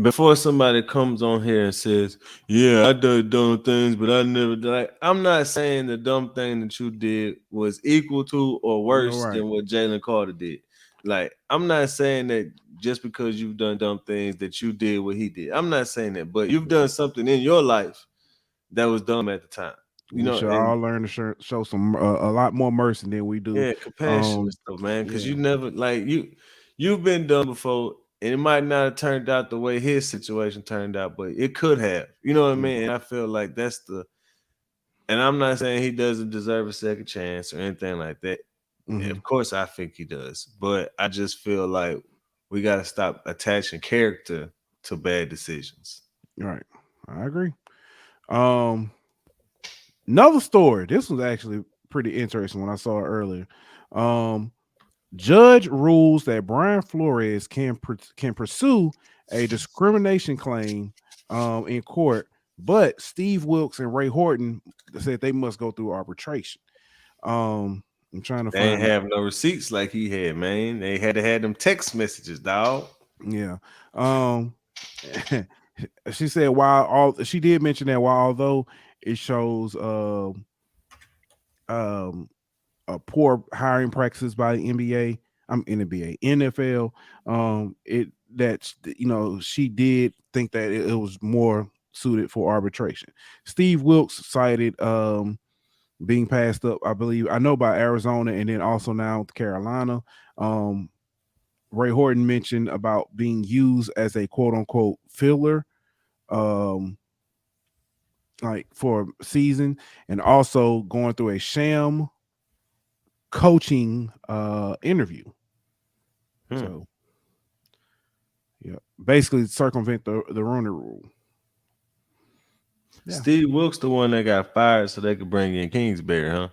Speaker 4: before somebody comes on here and says, yeah, I done dumb things, but I never did. Like, I'm not saying the dumb thing that you did was equal to or worse than what Jalen Carter did. Like, I'm not saying that just because you've done dumb things that you did what he did. I'm not saying that, but you've done something in your life that was dumb at the time. You
Speaker 3: We
Speaker 4: know,
Speaker 3: should
Speaker 4: and
Speaker 3: all learn to show some a lot more mercy than we do.
Speaker 4: yeah, compassion and stuff, man. Because
Speaker 3: yeah.
Speaker 4: you never like you've been done before, and it might not have turned out the way his situation turned out, but it could have. You know what I mean? And I feel like that's the. And I'm not saying he doesn't deserve a second chance or anything like that. Of course, I think he does, but I just feel like we got to stop attaching character to bad decisions.
Speaker 3: Right, I agree. Another story. This was actually pretty interesting when I saw it earlier. Judge rules that Brian Flores can pursue a discrimination claim in court, but Steve Wilkes and Ray Horton said they must go through arbitration. I'm trying to
Speaker 4: They ain't
Speaker 3: find
Speaker 4: have no receipts like he had, man. They had to have them text messages, dog.
Speaker 3: Yeah. She said she did mention that while although it shows a poor hiring practices by the NBA, NFL, she did think that it was more suited for arbitration. Steve Wilkes cited being passed up, I believe, I know by Arizona and then also now Carolina. Ray Horton mentioned about being used as a quote unquote filler, like for a season, and also going through a sham coaching interview. So yeah, basically circumvent the Rooney Rule.
Speaker 4: Yeah. Steve Wilkes the one that got fired so they could bring in Kingsbury, huh?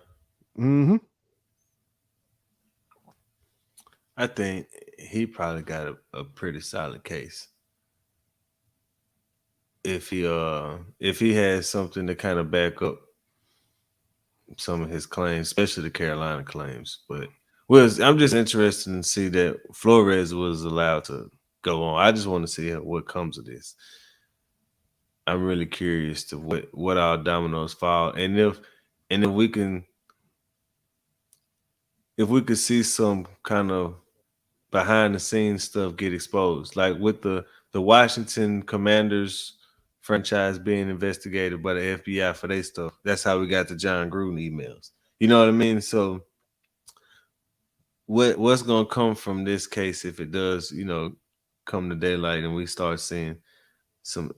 Speaker 4: I think he probably got a pretty solid case. If he has something to kind of back up some of his claims, especially the Carolina claims. But I'm just interested in see that Flores was allowed to go on. I just want to see what comes of this. I'm really curious to what our dominoes fall, and if we could see some kind of behind the scenes stuff get exposed, like with the Washington Commanders franchise being investigated by the FBI for their stuff. That's how we got the John Gruden emails. You know what I mean? So what's gonna come from this case if it does, come to daylight and we start seeing some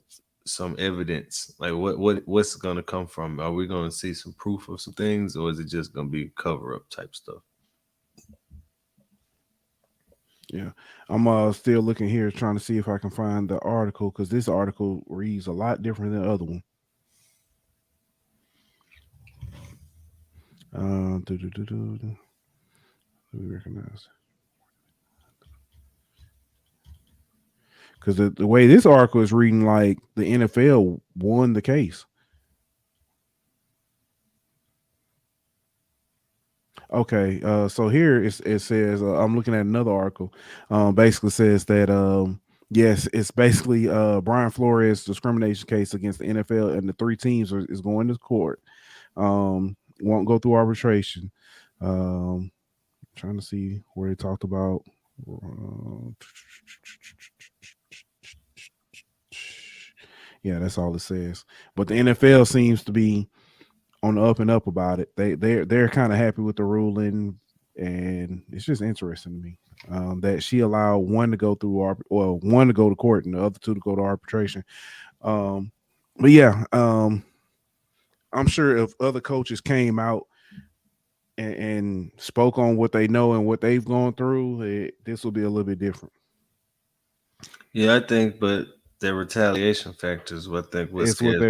Speaker 4: evidence? Like what's gonna come from? Are we gonna see some proof of some things, or is it just gonna be cover up type stuff?
Speaker 3: Yeah, I'm still looking here trying to see if I can find the article, because this article reads a lot different than the other one. Do we recognize? Because the way this article is reading, like the NFL won the case. Okay, so here it says, I'm looking at another article. Basically says that yes, it's basically Brian Flores discrimination case against the NFL, and the three teams is going to court. Won't go through arbitration. Trying to see where they talked about. Yeah, that's all it says. But the NFL seems to be on the up and up about it. They're kind of happy with the ruling, and it's just interesting to me that she allowed one to go through one to go to court and the other two to go to arbitration. But yeah, I'm sure if other coaches came out and spoke on what they know and what they've gone through, this will be a little bit different.
Speaker 4: Yeah, I think, but the retaliation factor is what they're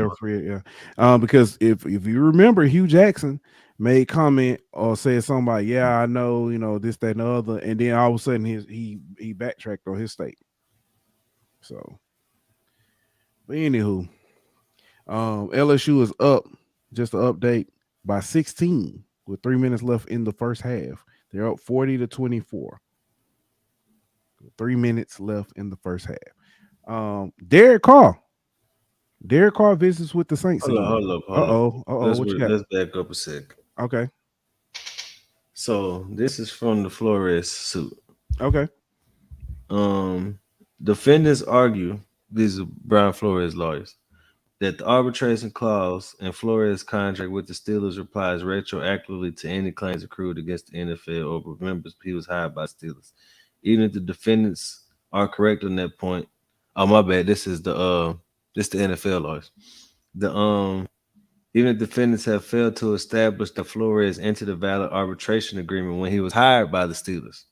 Speaker 3: afraid. Yeah, because if you remember, Hugh Jackson made comment or said something about, yeah, I know, this, that, and the other, and then all of a sudden he backtracked on his statement. So, but anywho, LSU is up, just an update, by 16 with 3 minutes left in the first half. They're up 40-24. 3 minutes left in the first half. Derek Carr visits with the Saints.
Speaker 4: Hold up.
Speaker 3: What you got?
Speaker 4: Let's back up a sec.
Speaker 3: Okay.
Speaker 4: So this is from the Flores suit.
Speaker 3: Okay.
Speaker 4: Defendants argue, these are Brian Flores lawyers, that the arbitration clause in Flores' contract with the Steelers applies retroactively to any claims accrued against the NFL or remembers he was hired by Steelers. Even if the defendants are correct on that point. Oh my bad. This the NFL lawyers. The Even if defendants have failed to establish that Flores entered a valid arbitration agreement when he was hired by the Steelers.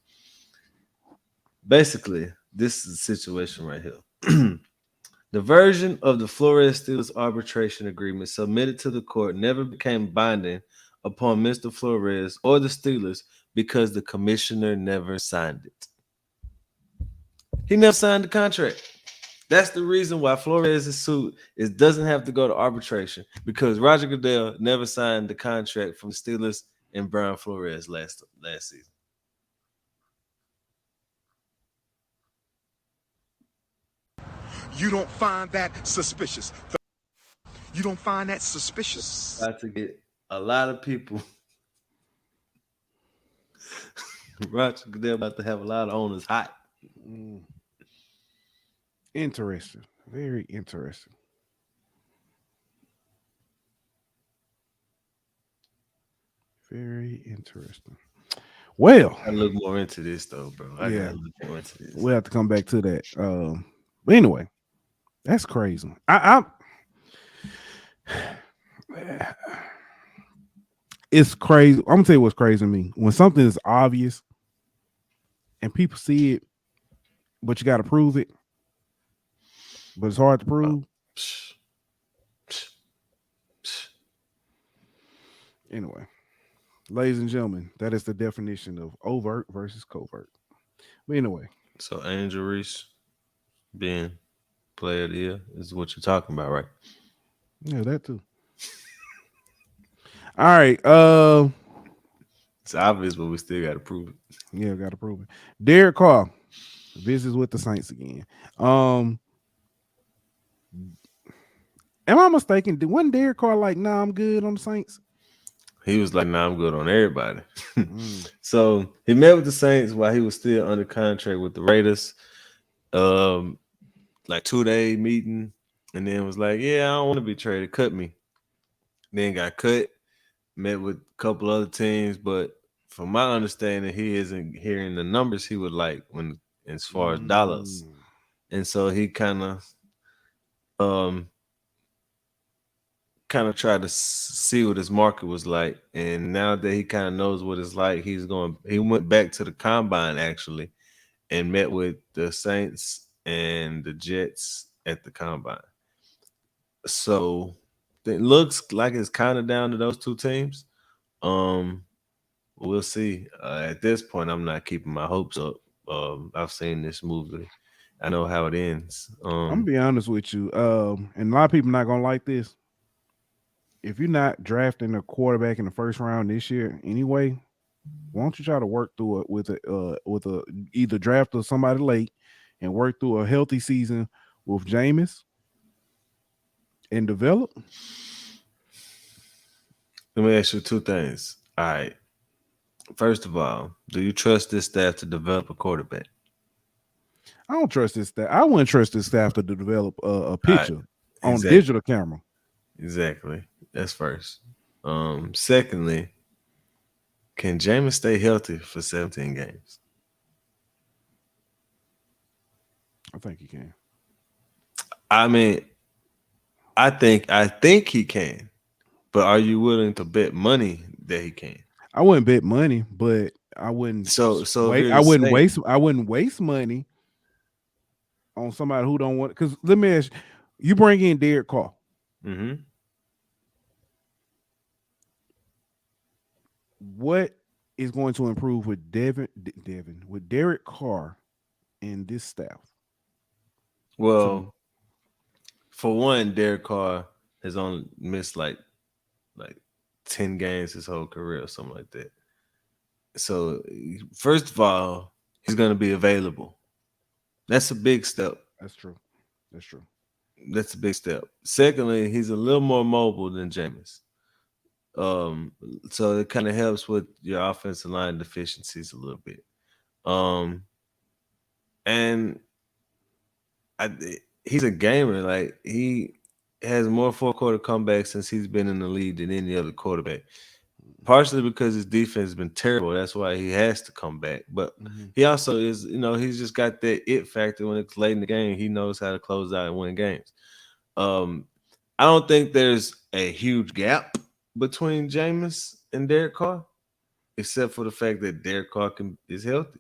Speaker 4: Basically, this is the situation right here. The version of the Flores Steelers arbitration agreement submitted to the court never became binding upon Mr. Flores or the Steelers because the commissioner never signed it. He never signed the contract. That's the reason why Flores' suit doesn't have to go to arbitration, because Roger Goodell never signed the contract from the Steelers and Brian Flores last season.
Speaker 5: You don't find that suspicious. You don't find that suspicious.
Speaker 4: About to get a lot of people. Roger Goodell about to have a lot of owners hot.
Speaker 3: Interesting. Very interesting. Very interesting. Well,
Speaker 4: I look more into this though, bro. I
Speaker 3: Yeah.
Speaker 4: gotta look more into this.
Speaker 3: we'll have to come back to that. But anyway, that's crazy. I it's crazy. I'm gonna tell you what's crazy to me. When something is obvious and people see it, but you got to prove it, but it's hard to prove. Anyway, ladies and gentlemen, that is the definition of overt versus covert. But anyway,
Speaker 4: So Angel Reese being player of the year is what you're talking about, right?
Speaker 3: yeah, that too. All right.
Speaker 4: It's obvious, but we still got to prove it.
Speaker 3: Yeah, got to prove it. Derek Carr visits with the Saints again. Am I mistaken? Wasn't Derek Carr like, nah, I'm good on the Saints?
Speaker 4: He was like, "Nah, I'm good on everybody." So he met with the Saints while he was still under contract with the Raiders. Like 2-day meeting, and then was like, "Yeah, I don't want to be traded. Cut me." Then got cut. Met with a couple other teams, but from my understanding, he isn't hearing the numbers he would like when as far as dollars, and so he kind of tried to see what his market was like, and now that he kind of knows what it's like, he went back to the combine actually and met with the Saints and the Jets at the combine. So it looks like it's kind of down to those two teams. We'll see. At this point, I'm not keeping my hopes up. I've seen this movie. I know how it ends.
Speaker 3: I'm gonna be honest with you. And a lot of people not gonna like this. If you're not drafting a quarterback in the first round this year anyway, why don't you try to work through it with a either draft or somebody late and work through a healthy season with Jameis and develop?
Speaker 4: Let me ask you two things. All right. First of all, do you trust this staff to develop a quarterback?
Speaker 3: I don't trust this staff. I wouldn't trust this staff to develop a picture on
Speaker 4: Exactly.
Speaker 3: digital camera.
Speaker 4: Exactly. That's first. Secondly, can Jameis stay healthy for 17 games?
Speaker 3: I think he can.
Speaker 4: I mean, I think he can, but are you willing to bet money that he can?
Speaker 3: I wouldn't bet money, but I wouldn't.
Speaker 4: So
Speaker 3: wait, I wouldn't waste money on somebody who don't want. Because let me ask you: bring in Derek Carr.
Speaker 4: Mm-hmm.
Speaker 3: What is going to improve with with Derek Carr and this staff?
Speaker 4: Well, for one, Derek Carr has only missed like 10 games his whole career or something like that. So, first of all, he's going to be available. That's a big step.
Speaker 3: That's true.
Speaker 4: That's a big step. Secondly, he's a little more mobile than Jameis. So it kind of helps with your offensive line deficiencies a little bit. And he's a gamer. Like, he has more fourth quarter comebacks since he's been in the league than any other quarterback. Partially because his defense has been terrible. That's why he has to come back. But he also is, he's just got that it factor when it's late in the game. He knows how to close out and win games. I don't think there's a huge gap between Jameis and Derek Carr, except for the fact that Derek Carr is healthy.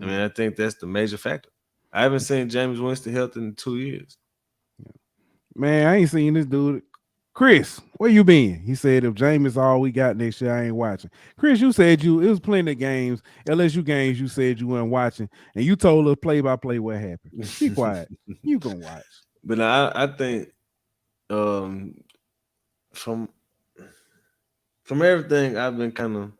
Speaker 4: I mean, I think that's the major factor. I haven't seen Jameis Winston healthy in 2 years.
Speaker 3: Man, I ain't seen this dude. Chris, where you been? He said if Jameis all we got next year, I ain't watching. Chris, you said it was plenty of games, LSU games you said you weren't watching, and you told us play by play what happened. Be quiet. You gonna watch.
Speaker 4: But I think from everything I've been kind of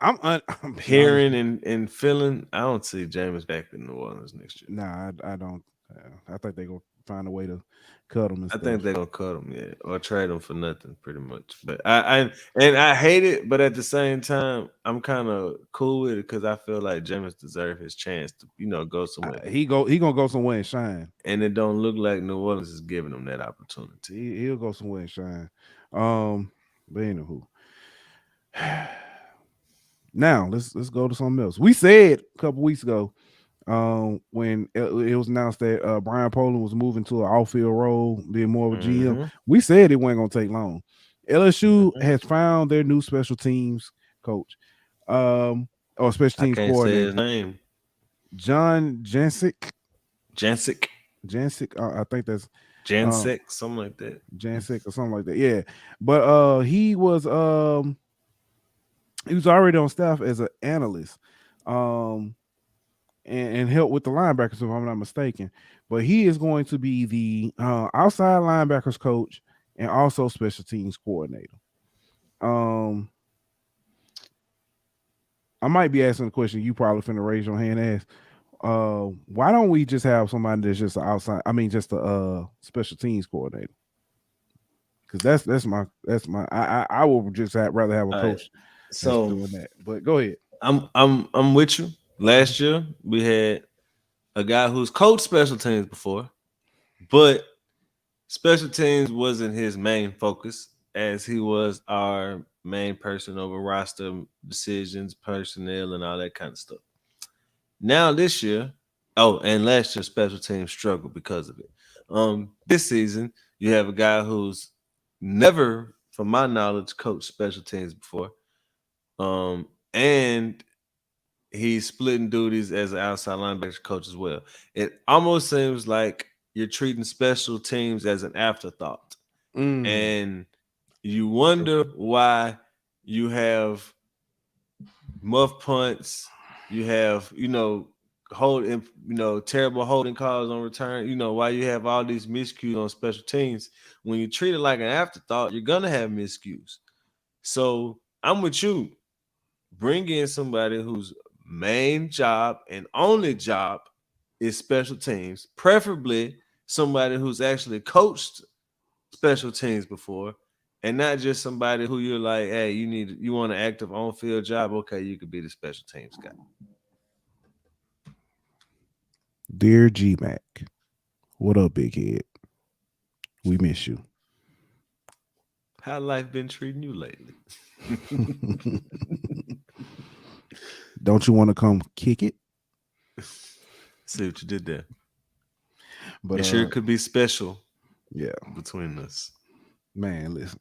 Speaker 3: I'm
Speaker 4: hearing and feeling, I don't see Jameis back in New Orleans next year.
Speaker 3: Nah, I don't. I think they're gonna find a way to cut him.
Speaker 4: I think they're gonna cut him, yeah, or trade him for nothing, pretty much. But I hate it, but at the same time, I'm kind of cool with it because I feel like Jameis deserves his chance to, go somewhere.
Speaker 3: He gonna go somewhere and shine,
Speaker 4: and it don't look like New Orleans is giving him that opportunity.
Speaker 3: He'll go somewhere and shine. But anywho, now let's go to something else. We said a couple weeks ago, when it was announced that Brian Poland was moving to an off-field role, being more of a GM, we said it wasn't gonna take long. LSU has found their new special teams coach, or special teams coordinator.
Speaker 4: Say his name.
Speaker 3: John Jancic. I think that's
Speaker 4: Jancic, something like that.
Speaker 3: Jancic or something like that. Yeah, but he was already on staff as an analyst, and help with the linebackers, if I'm not mistaken. But he is going to be the outside linebackers coach and also special teams coordinator. I might be asking a question you probably finna raise your hand and ask. Why don't we just have somebody that's just outside? I mean, just a special teams coordinator. Because that's my I would just rather have a coach.
Speaker 4: So
Speaker 3: doing that. But go ahead.
Speaker 4: I'm with you. Last year we had a guy who's coached special teams before, but special teams wasn't his main focus, as he was our main person over roster decisions, personnel, and all that kind of stuff. Now this year, and last year special teams struggled because of it. This season you have a guy who's never, from my knowledge, coached special teams before, and he's splitting duties as an outside linebacker coach as well. It almost seems like you're treating special teams as an afterthought, and you wonder why you have muff punts. You have, terrible holding calls on return. Why you have all these miscues on special teams. When you treat it like an afterthought, you're gonna have miscues. So I'm with you. Bring in somebody whose main job and only job is special teams, preferably somebody who's actually coached special teams before, and not just somebody who you're like, hey, you want an active on-field job. Okay, you could be the special teams guy.
Speaker 3: Dear G-Mac, what up, big head? We miss you.
Speaker 4: How life been treating you lately?
Speaker 3: Don't you want to come kick it?
Speaker 4: See what you did there.
Speaker 3: But
Speaker 4: it sure could be special.
Speaker 3: Yeah,
Speaker 4: between us.
Speaker 3: Man, listen.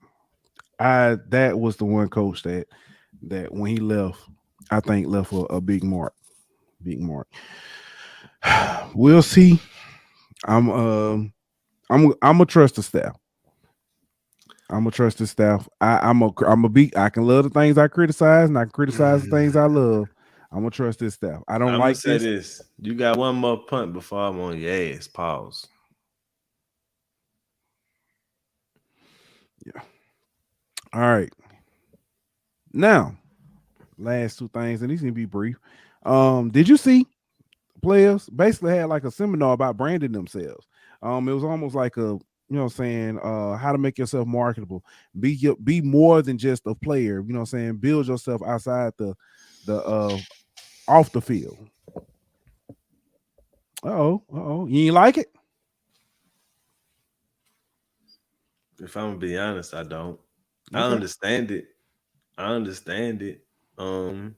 Speaker 3: That was the one coach that when he left, I think left a big mark. Big mark. We'll see. I'm gonna trust the staff. I'm gonna trust the staff. I can love the things I criticize, and I can criticize the things I love. I'm gonna trust this staff. I'm gonna
Speaker 4: say this. You got one more punt before I'm on your ass. Pause.
Speaker 3: Yeah. All right. Now, last two things, and these can be brief. Did you see players basically had like a seminar about branding themselves? It was almost like a, how to make yourself marketable. Be more than just a player. Build yourself outside the off the field. Uh-oh. You ain't like it?
Speaker 4: If I'm gonna be honest, I don't. I
Speaker 3: Okay.
Speaker 4: understand it. I understand it. Um,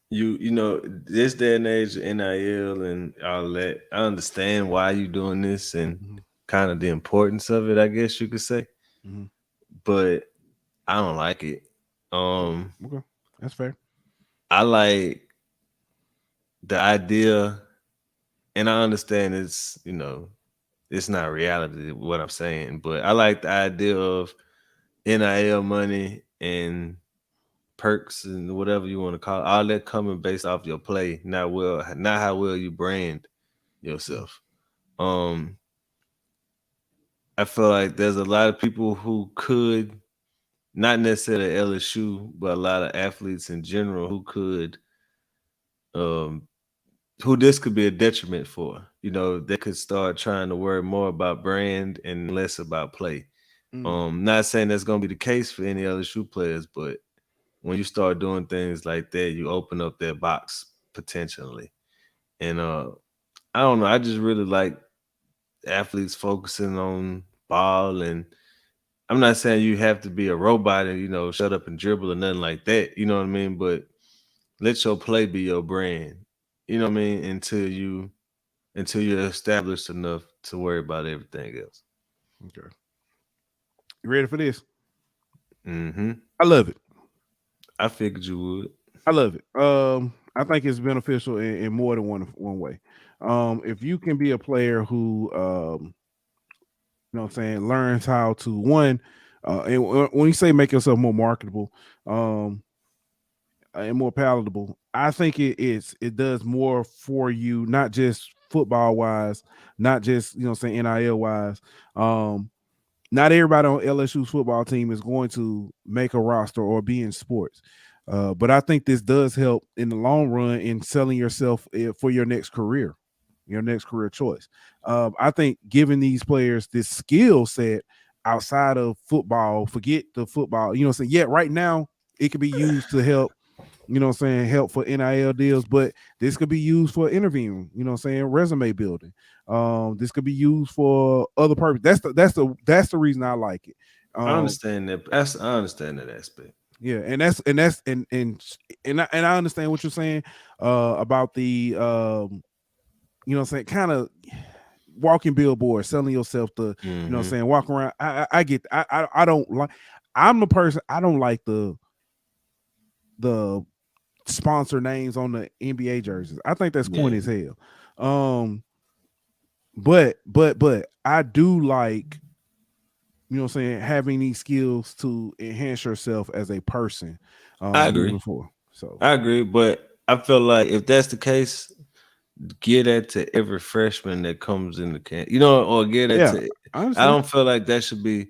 Speaker 4: you know, this day and age, NIL and all that. I understand why you doing this and
Speaker 3: Mm-hmm.
Speaker 4: kind of the importance of it. I guess you could say,
Speaker 3: Mm-hmm.
Speaker 4: but I don't like it. Um,
Speaker 3: Okay. That's fair.
Speaker 4: I like the idea, and I understand it's it's not reality what I'm saying, but I like the idea of NIL money and perks and whatever you want to call it, all that coming based off your play, not how well you brand yourself. Um, I feel like there's a lot of people who could not necessarily LSU, but a lot of athletes in general who could um who this could be a detriment for. They could start trying to worry more about brand and less about play.
Speaker 3: Mm.
Speaker 4: Not saying that's gonna be the case for any LSU players, but when you start doing things like that, you open up that box potentially. And I don't know, I just really like athletes focusing on ball, and I'm not saying you have to be a robot and shut up and dribble or nothing like that. You know what I mean? But let your play be your brand. You know what I mean? Until you're established enough to worry about everything else.
Speaker 3: Okay. You ready for this?
Speaker 4: Mm-hmm.
Speaker 3: I love it.
Speaker 4: I figured you would.
Speaker 3: I love it. I think it's beneficial in more than one way. If you can be a player who you know what I'm saying, learns how to one, and when you say make yourself more marketable, and more palatable, I think it does more for you, not just football wise, not just saying NIL wise. Not everybody on LSU's football team is going to make a roster or be in sports. But I think this does help in the long run in selling yourself for your next career, your next career choice. I think giving these players this skill set outside of football, forget the football, yeah, right now it can be used to help, help for NIL deals, but this could be used for interviewing, resume building. This could be used for other purposes. That's the reason I like it.
Speaker 4: I
Speaker 3: Um,
Speaker 4: understand that. I understand that aspect.
Speaker 3: yeah, and I understand what you're saying about the kind of walking billboard, selling yourself to,
Speaker 4: Mm-hmm.
Speaker 3: walk around. I get I don't like I'm the person I don't like the sponsor names on the NBA jerseys. I think that's corny
Speaker 4: Yeah.
Speaker 3: as hell. But I do like, having these skills to enhance yourself as a person
Speaker 4: I
Speaker 3: moving
Speaker 4: agree.
Speaker 3: forward. So
Speaker 4: I agree, but I feel like if that's the case, give that to every freshman that comes in the camp, or give that
Speaker 3: yeah,
Speaker 4: to.
Speaker 3: I
Speaker 4: I
Speaker 3: understand.
Speaker 4: don't feel like that should be,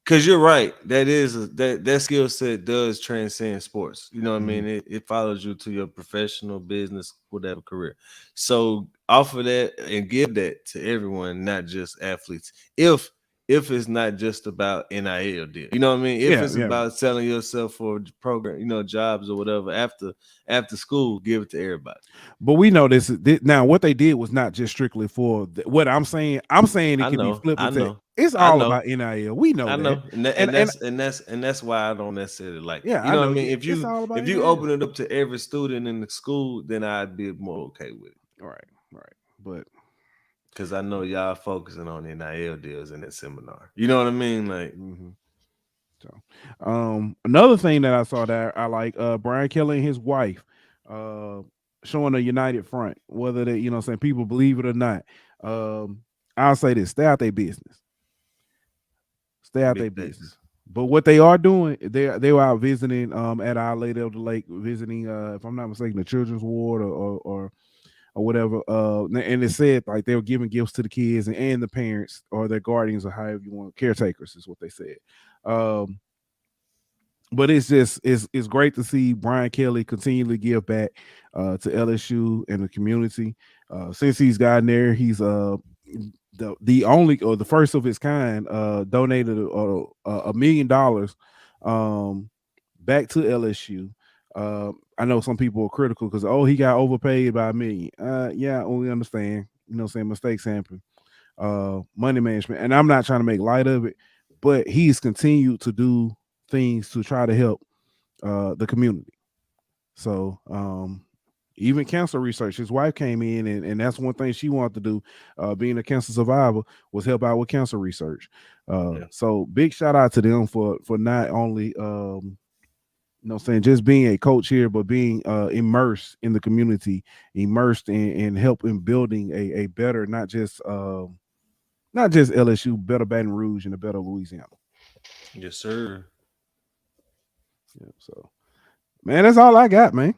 Speaker 4: because you're right. That skill set does transcend sports. You know what I
Speaker 3: Mhm.
Speaker 4: mean? It follows you to your professional, business, whatever career. So offer that and give that to everyone, not just athletes. If it's not just about NIL deal, you know what I mean? If
Speaker 3: Yeah,
Speaker 4: it's
Speaker 3: yeah.
Speaker 4: about selling yourself for program, jobs or whatever after school, give it to everybody.
Speaker 3: But we know now what they did was not just strictly for what I'm saying. I'm saying it
Speaker 4: I
Speaker 3: could be
Speaker 4: know,
Speaker 3: flipped
Speaker 4: I
Speaker 3: into
Speaker 4: know,
Speaker 3: it's
Speaker 4: I
Speaker 3: all
Speaker 4: know.
Speaker 3: about NIL. We know
Speaker 4: I
Speaker 3: that.
Speaker 4: know, and, that,
Speaker 3: And
Speaker 4: and
Speaker 3: and
Speaker 4: that's and that's and that's why I don't necessarily like it.
Speaker 3: yeah,
Speaker 4: You
Speaker 3: I
Speaker 4: know what I
Speaker 3: know
Speaker 4: mean? If
Speaker 3: it's
Speaker 4: you
Speaker 3: all about
Speaker 4: if you
Speaker 3: NIL.
Speaker 4: open it up to every student in the school, then I'd be more okay with it.
Speaker 3: Right, right. But
Speaker 4: Because I know y'all focusing on NIL deals in that seminar. You know what I mean? Like,
Speaker 3: mhm. So, another thing that I saw that I like, Brian Kelly and his wife, uh, showing a united front, whether they, saying people believe it or not. I'll say this: stay out their business, stay out
Speaker 4: big
Speaker 3: their business.
Speaker 4: facts.
Speaker 3: But what they are doing, they were out visiting, at Our Lady of the Lake, visiting, if I'm not mistaken, the children's ward or whatever. And it said like they were giving gifts to the kids and the parents or their guardians or however you want, caretakers is what they said. Um, but it's great to see Brian Kelly continually give back to LSU and the community. Since he's gotten there, he's the only or the first of his kind donated $1 million back to LSU. I know some people are critical because he got overpaid by me. Yeah, we understand. You know what I'm saying? Mistakes happen. Money management. And I'm not trying to make light of it, but he's continued to do things to try to help the community. So even cancer research, his wife came in and that's one thing she wanted to do, being a cancer survivor, was help out with cancer research. So big shout out to them for not only just being a coach here, but being immersed in the community, immersed in helping building a better, not just LSU, better Baton Rouge and a better Louisiana.
Speaker 4: Yes, sir.
Speaker 3: Yeah, so man, that's all I got, man.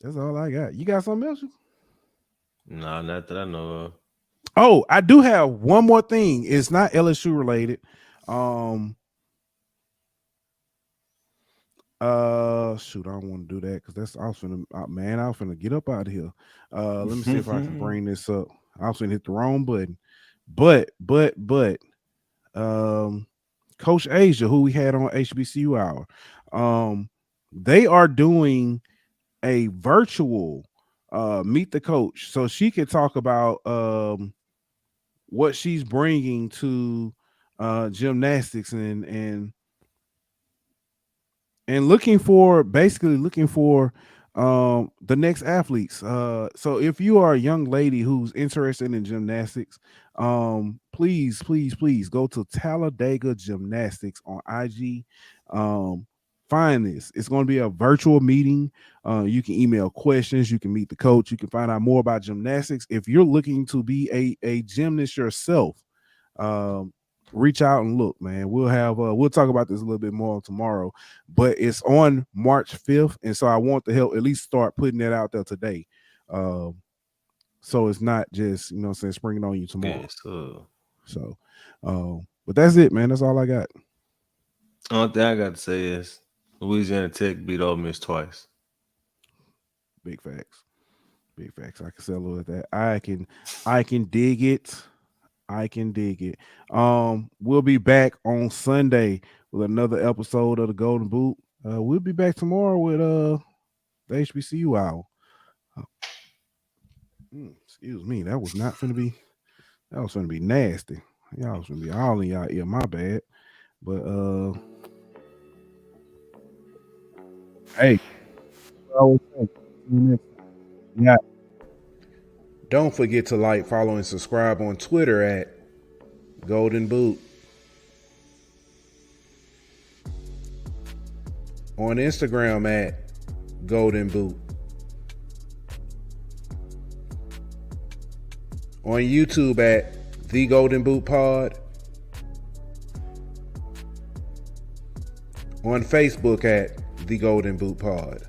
Speaker 3: That's all I got. You got something else?
Speaker 4: No, not that I know of.
Speaker 3: Oh, I do have one more thing. It's not LSU related. Shoot, I don't want to do that because I was finna get up out of here. Let me see if I can bring this up. I was finna hit the wrong button. But Coach Asia, who we had on HBCU Hour, they are doing a virtual meet the coach, so she could talk about what she's bringing to gymnastics and looking for the next athletes. So if you are a young lady who's interested in gymnastics, please go to Talladega Gymnastics on IG. Find this. It's going to be a virtual meeting. You can email questions, you can meet the coach, you can find out more about gymnastics. If you're looking to be a gymnast yourself, reach out and look, man. We'll talk about this a little bit more tomorrow, but it's on March 5th, and so I want to help at least start putting that out there today, so it's not just springing on you tomorrow. Yes, but that's it, man. That's all I got.
Speaker 4: Only thing I got to say is Louisiana Tech beat Ole Miss twice.
Speaker 3: Big facts. I can settle with that. I can dig it. We'll be back on Sunday with another episode of the Golden Boot. We'll be back tomorrow with the HBCU Hour. Excuse me, that was finna be nasty. Y'all was finna be all in y'all ear. My bad. But hey, yeah.
Speaker 2: Don't forget to like, follow, and subscribe on Twitter at Golden Boot. On Instagram at Golden Boot. On YouTube at The Golden Boot Pod. On Facebook at The Golden Boot Pod.